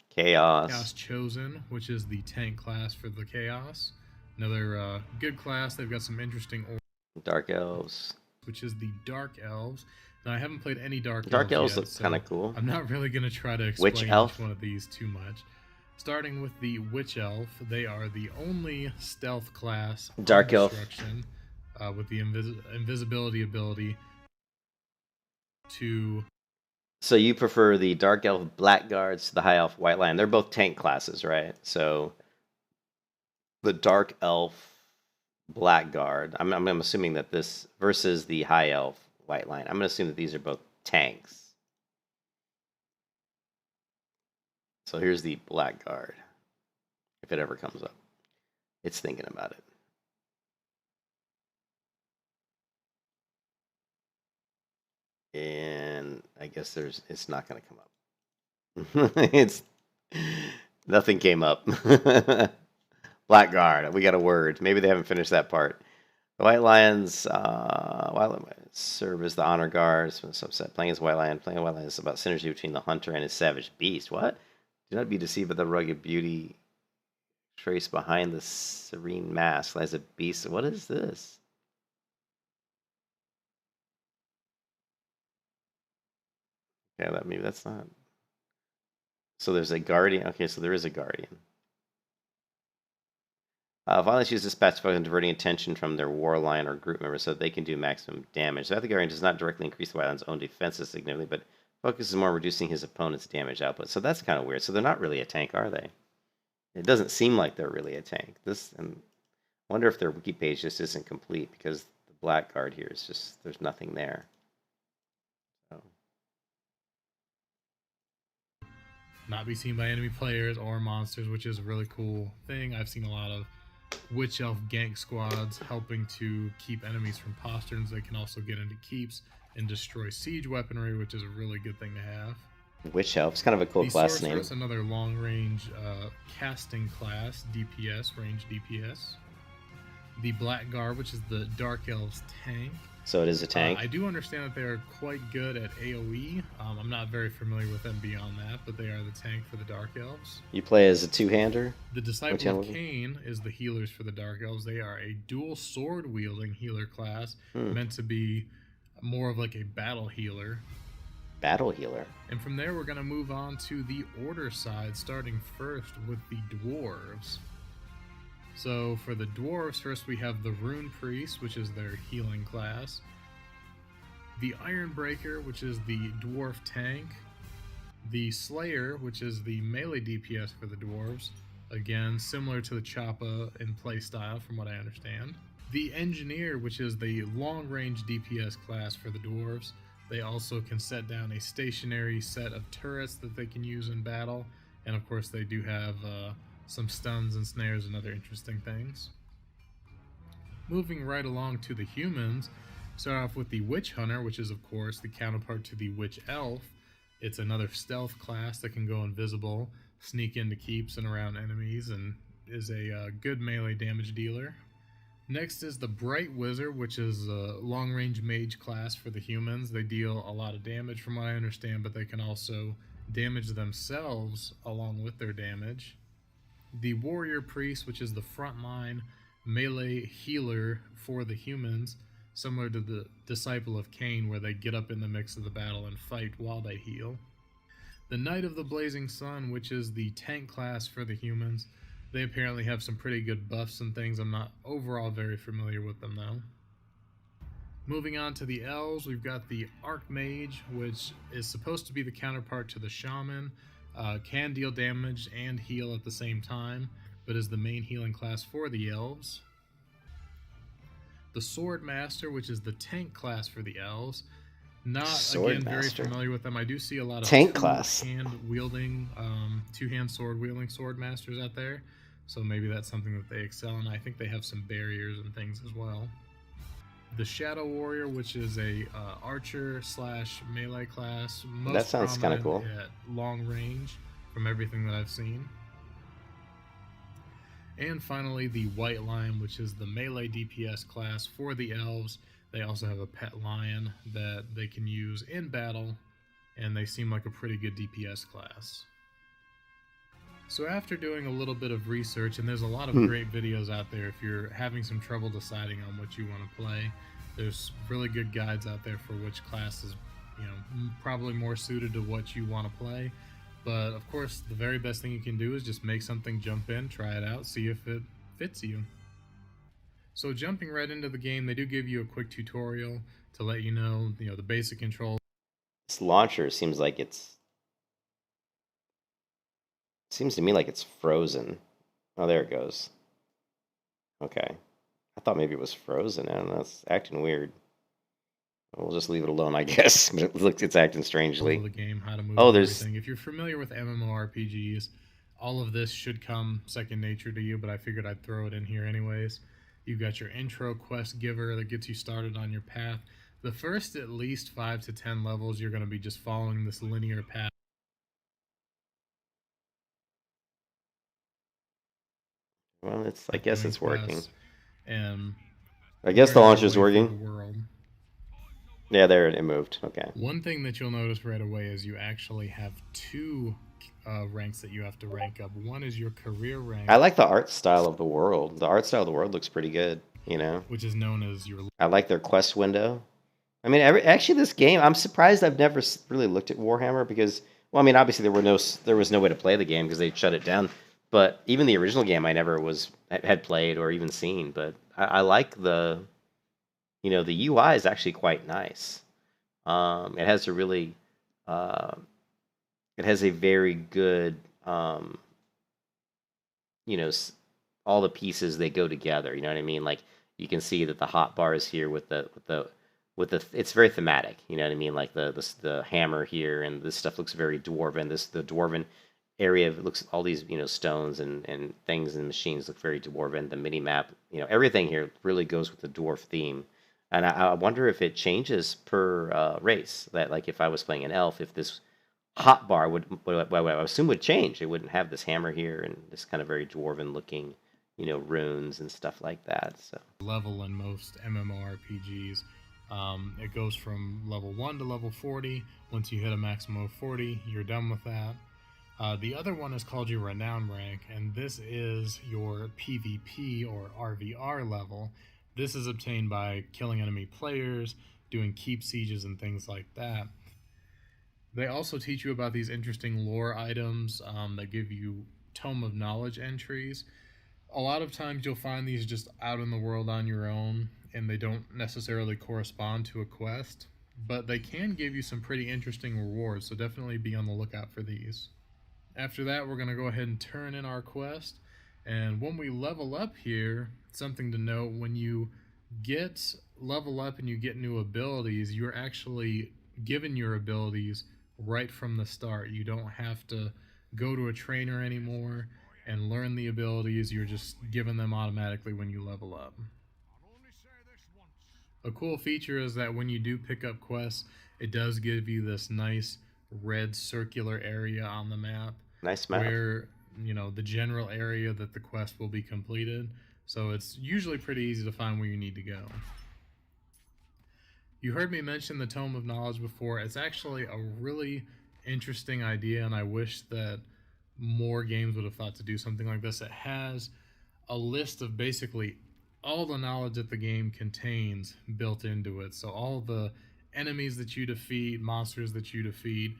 Chaos Chosen, which is the tank class for the Chaos. Another good class. They've got some interesting... Dark Elves. Which is the Dark Elves. Now, I haven't played any Dark Elves yet, look kind of cool. I'm not really going to try to explain each one of these too much. Starting with the Witch Elf, they are the only stealth class Dark Elf with the invisibility ability to... So you prefer the Dark Elf Blackguards to the High Elf White Lion. They're both tank classes, right? So the Dark Elf Blackguard, I'm assuming that this versus the High Elf White Lion, I'm going to assume that these are both tanks. So here's the Blackguard, if it ever comes up. It's thinking about it. And I guess it's not going to come up. Nothing came up. Blackguard, we got a word. Maybe they haven't finished that part. The White Lions serve as the honor guards. Subset playing as White Lion. Playing White Lion is about synergy between the hunter and his savage beast. What? Do not be deceived by the rugged beauty traced behind the serene mask lies a beast. What is this? Yeah, maybe that's not. So there's a guardian. Okay, so there is a guardian. Violence uses dispatch focus on diverting attention from their war line or group members so that they can do maximum damage. So the guardian does not directly increase the White Lion's own defenses significantly, but focuses more on reducing his opponent's damage output. So that's kind of weird. So they're not really a tank, are they? It doesn't seem like they're really a tank. I wonder if their wiki page just isn't complete because the Blackguard here is just, there's nothing there. So. Not be seen by enemy players or monsters, which is a really cool thing. I've seen a lot of Witch Elf gank squads, helping to keep enemies from posterns. They can also get into keeps and destroy siege weaponry, which is a really good thing to have. Witch Elf. It's kind of a cool The class name. Sorceress, another long-range casting class, DPS, range DPS. The Blackguard, which is the Dark Elves tank. So it is a tank. I do understand that they are quite good at AoE. I'm not very familiar with them beyond that, but they are the tank for the Dark Elves. You play as a two-hander. The Disciple of Cain is the healers for the Dark Elves. They are a dual sword-wielding healer class, meant to be more of like a battle healer. Battle healer. And from there, we're going to move on to the Order side, starting first with the Dwarves. So for the Dwarves, first we have the Rune Priest, which is their healing class. The Ironbreaker, which is the Dwarf tank. The Slayer, which is the melee DPS for the Dwarves. Again, similar to the Choppa in playstyle, from what I understand. The Engineer, which is the long-range DPS class for the Dwarves. They also can set down a stationary set of turrets that they can use in battle. And of course they do have some stuns and snares and other interesting things. Moving right along to the humans, start off with the Witch Hunter, which is of course the counterpart to the Witch Elf. It's another stealth class that can go invisible, sneak into keeps and around enemies, and is a good melee damage dealer. Next is the Bright Wizard, which is a long-range mage class for the humans. They deal a lot of damage from what I understand, but they can also damage themselves along with their damage. The Warrior Priest, which is the frontline melee healer for the humans, similar to the Disciple of Cain, where they get up in the mix of the battle and fight while they heal. The Knight of the Blazing Sun, which is the tank class for the humans. They apparently have some pretty good buffs and things. I'm not overall very familiar with them though. Moving on to the elves, we've got the Archmage, which is supposed to be the counterpart to the Shaman. Can deal damage and heal at the same time, but is the main healing class for the elves. The Swordmaster, which is the tank class for the elves. Not, again, very familiar with them. I do see a lot of tank class hand-wielding, two-hand sword-wielding swordmasters out there. So maybe that's something that they excel in. I think they have some barriers and things as well. The Shadow Warrior, which is a archer slash melee class. That sounds kind of cool. At long range, from everything that I've seen. And finally, the White Lion, which is the melee DPS class for the elves. They also have a pet lion that they can use in battle, and they seem like a pretty good DPS class. So after doing a little bit of research, and there's a lot of great videos out there if you're having some trouble deciding on what you want to play, there's really good guides out there for which class is, probably more suited to what you want to play. But of course, the very best thing you can do is just make something, jump in, try it out, see if it fits you. So jumping right into the game, they do give you a quick tutorial to let you know, the basic controls. This launcher seems to me like it's frozen. Oh, there it goes. Okay. I thought maybe it was frozen. I don't know. It's acting weird. We'll just leave it alone, I guess. But it looks, it's acting strangely. The game, how to move, there's everything. If you're familiar with MMORPGs, all of this should come second nature to you, but I figured I'd throw it in here anyways. You've got your intro quest giver that gets you started on your path. The first at least 5 to 10 levels, you're going to be just following this linear path. Well, I guess it's working. And I guess the launcher's working. Yeah, there it moved. Okay. One thing that you'll notice right away is you actually have two ranks that you have to rank up. One is your career rank. I like the art style of the world. The art style of the world looks pretty good, Which is known as your... I like their quest window. I mean, actually, this game, I'm surprised I've never really looked at Warhammer because, well, I mean, obviously there was no way to play the game because they shut it down. But even the original game, I never had played or even seen. But I like the UI is actually quite nice. It has a really, it has a very good, all the pieces, they go together. You know what I mean? Like you can see that the hot bar is here with the it's very thematic. You know what I mean? Like the hammer here, and this stuff looks very dwarven. The dwarven area looks all these stones and things and machines look very dwarven. The mini map, everything here really goes with the dwarf theme, and I wonder if it changes per race. That like if I was playing an elf, if this hotbar would I assume would change. It wouldn't have this hammer here and this kind of very dwarven looking runes and stuff like that. So level in most MMORPGs. It goes from level 1 to level 40. Once you hit a maximum of 40, you're done with that. The other one is called your Renown rank, and this is your PvP or RVR level. This is obtained by killing enemy players, doing keep sieges, and things like that. They also teach you about these interesting lore items that give you Tome of Knowledge entries. A lot of times you'll find these just out in the world on your own, and they don't necessarily correspond to a quest, but they can give you some pretty interesting rewards, so definitely be on the lookout for these. After that, we're going to go ahead and turn in our quest, and when we level up here, something to note, when you get level up and you get new abilities, you're actually given your abilities right from the start. You don't have to go to a trainer anymore and learn the abilities. You're just given them automatically when you level up. A cool feature is that when you do pick up quests, it does give you this nice red circular area on the map. Nice map. Where, the general area that the quest will be completed. So it's usually pretty easy to find where you need to go. You heard me mention the Tome of Knowledge before. It's actually a really interesting idea, and I wish that more games would have thought to do something like this. It has a list of basically all the knowledge that the game contains built into it. So all the enemies that you defeat, monsters that you defeat,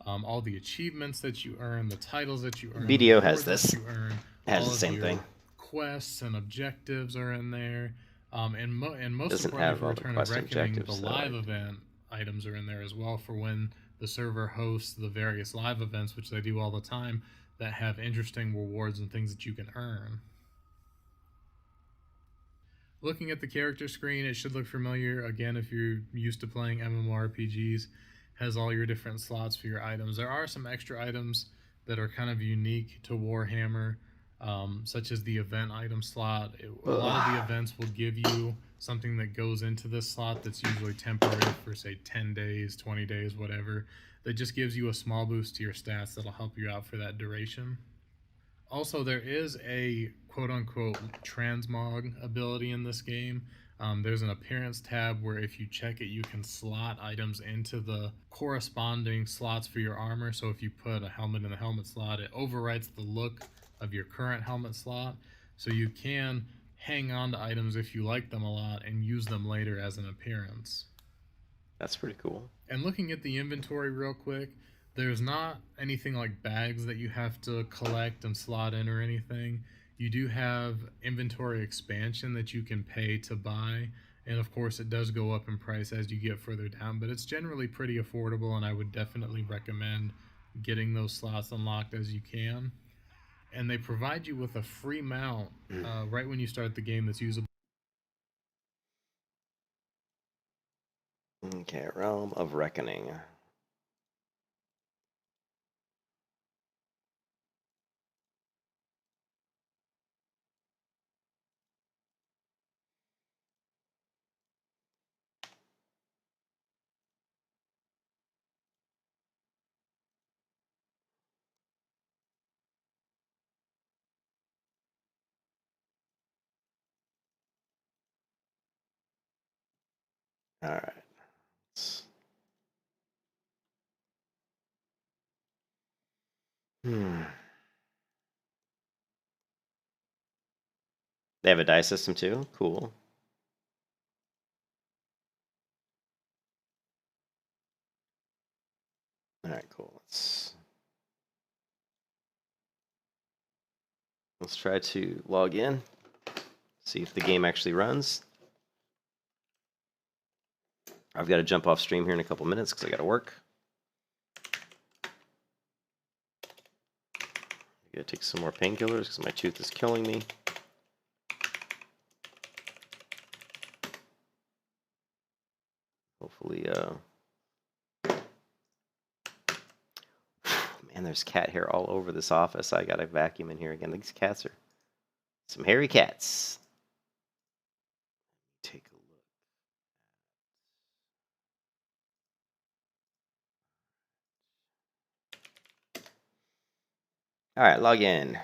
all the achievements that you earn, the titles that you earn. BDO has this. You earn, has all the same thing. Quests and objectives are in there. And most Doesn't importantly, have for all the Return of quest Reckoning, the objectives, though, live right? event items are in there as well for when the server hosts the various live events, which they do all the time, that have interesting rewards and things that you can earn. Looking at the character screen, it should look familiar. Again, if you're used to playing MMORPGs, has all your different slots for your items. There are some extra items that are kind of unique to Warhammer, such as the event item slot. A lot of the events will give you something that goes into this slot that's usually temporary for, say, 10 days, 20 days, whatever. That just gives you a small boost to your stats that'll help you out for that duration. Also, there is a quote-unquote transmog ability in this game. There's an appearance tab where if you check it, you can slot items into the corresponding slots for your armor. So if you put a helmet in the helmet slot, it overwrites the look of your current helmet slot. So you can hang on to items if you like them a lot and use them later as an appearance. That's pretty cool. And looking at the inventory real quick, there's not anything like bags that you have to collect and slot in or anything. You do have inventory expansion that you can pay to buy, and of course it does go up in price as you get further down, but it's generally pretty affordable, and I would definitely recommend getting those slots unlocked as you can. And they provide you with a free mount right when you start the game that's usable. Okay, Realm of Reckoning. All right. They have a dice system too? Cool. Alright, cool. Let's try to log in. See if the game actually runs. I've got to jump off stream here in a couple minutes because I got to work. I gotta take some more painkillers because my tooth is killing me. Hopefully, man, Man, there's cat hair all over this office. I got a vacuum in here again. These cats are some hairy cats. Take a look. All right, log in.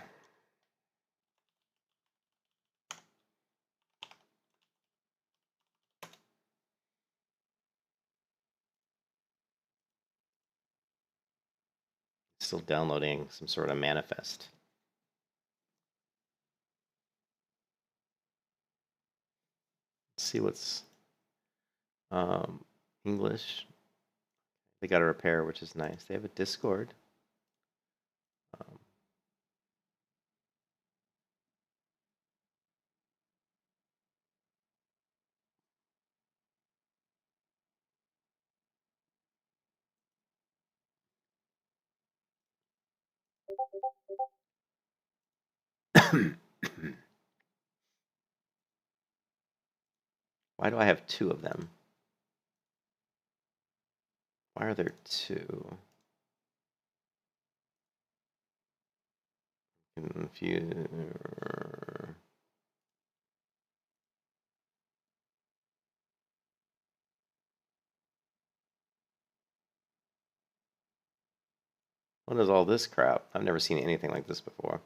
Still downloading some sort of manifest. Let's see what's English. They got a repair, which is nice. They have a Discord. Why do I have two of them? Why are there two? If you... What is all this crap? I've never seen anything like this before.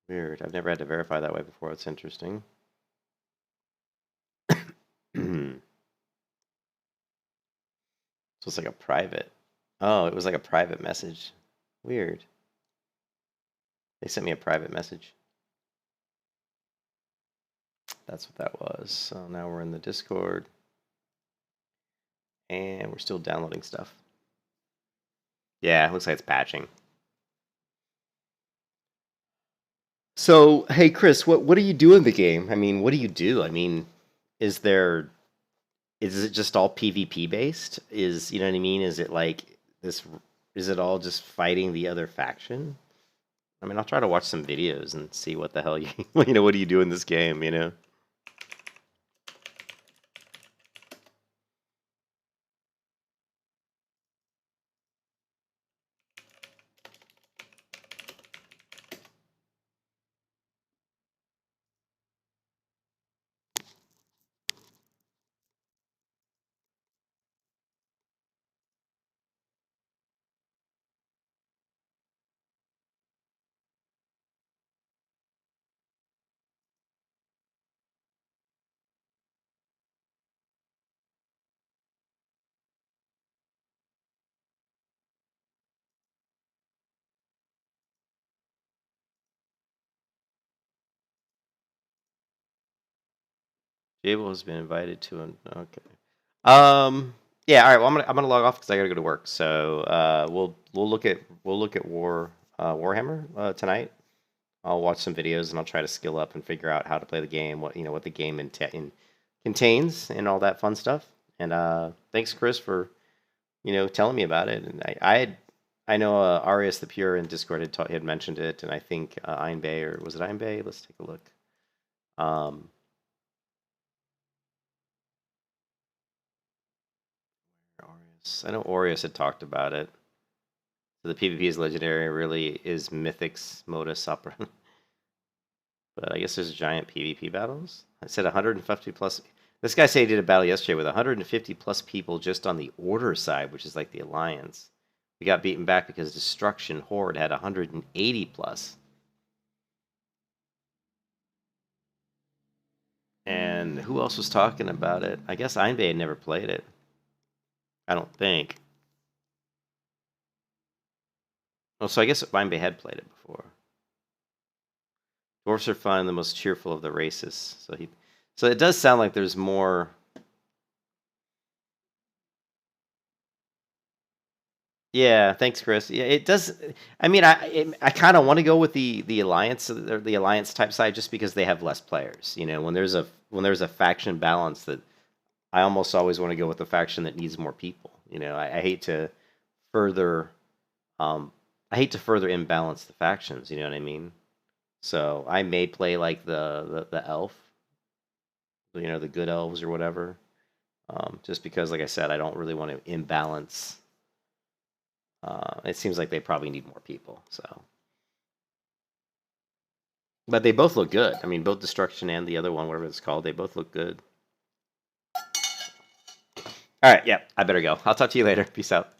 Weird. I've never had to verify that way before. It's interesting. So it's like a private. Oh, it was like a private message. Weird. They sent me a private message. That's what that was. So now we're in the Discord. And we're still downloading stuff. Yeah, it looks like it's patching. So, hey Chris, what do you do in the game? I mean, what do you do? I mean, is it just all PvP based? You know what I mean? Is it like this? Is it all just fighting the other faction? I mean, I'll try to watch some videos and see what the hell what do you do in this game, you know? Jable has been invited to an okay. Yeah, all right. Well, I'm gonna log off because I gotta go to work. So we'll look at Warhammer tonight. I'll watch some videos and I'll try to skill up and figure out how to play the game, what the game contains, and all that fun stuff. And thanks, Chris, for telling me about it. And I know Arius the Pure in Discord had mentioned it, and I think Iron Bay, or was it Iron Bay? Let's take a look. I know Orius had talked about it. So the PvP is legendary, really is Mythic's modus operandi. But I guess there's giant PvP battles. I said 150 plus. This guy said he did a battle yesterday with 150 plus people just on the Order side, which is like the Alliance. We got beaten back because Destruction Horde had 180 plus. And who else was talking about it? I guess Einbay had never played it. I don't think. Oh, so I guess Einbay had played it before. Dwarves are fun, the most cheerful of the races. So it does sound like there's more. Yeah, thanks, Chris. Yeah, it does. I mean, I kind of want to go with the alliance, or the alliance type side, just because they have less players. When there's a faction balance, that I almost always want to go with the faction that needs more people. I hate to further, imbalance the factions. You know what I mean? So I may play like the elf, the good elves or whatever, Just because, like I said, I don't really want to imbalance. It seems like they probably need more people. So, but they both look good. I mean, both Destruction and the other one, whatever it's called, they both look good. All right, yeah, I better go. I'll talk to you later. Peace out.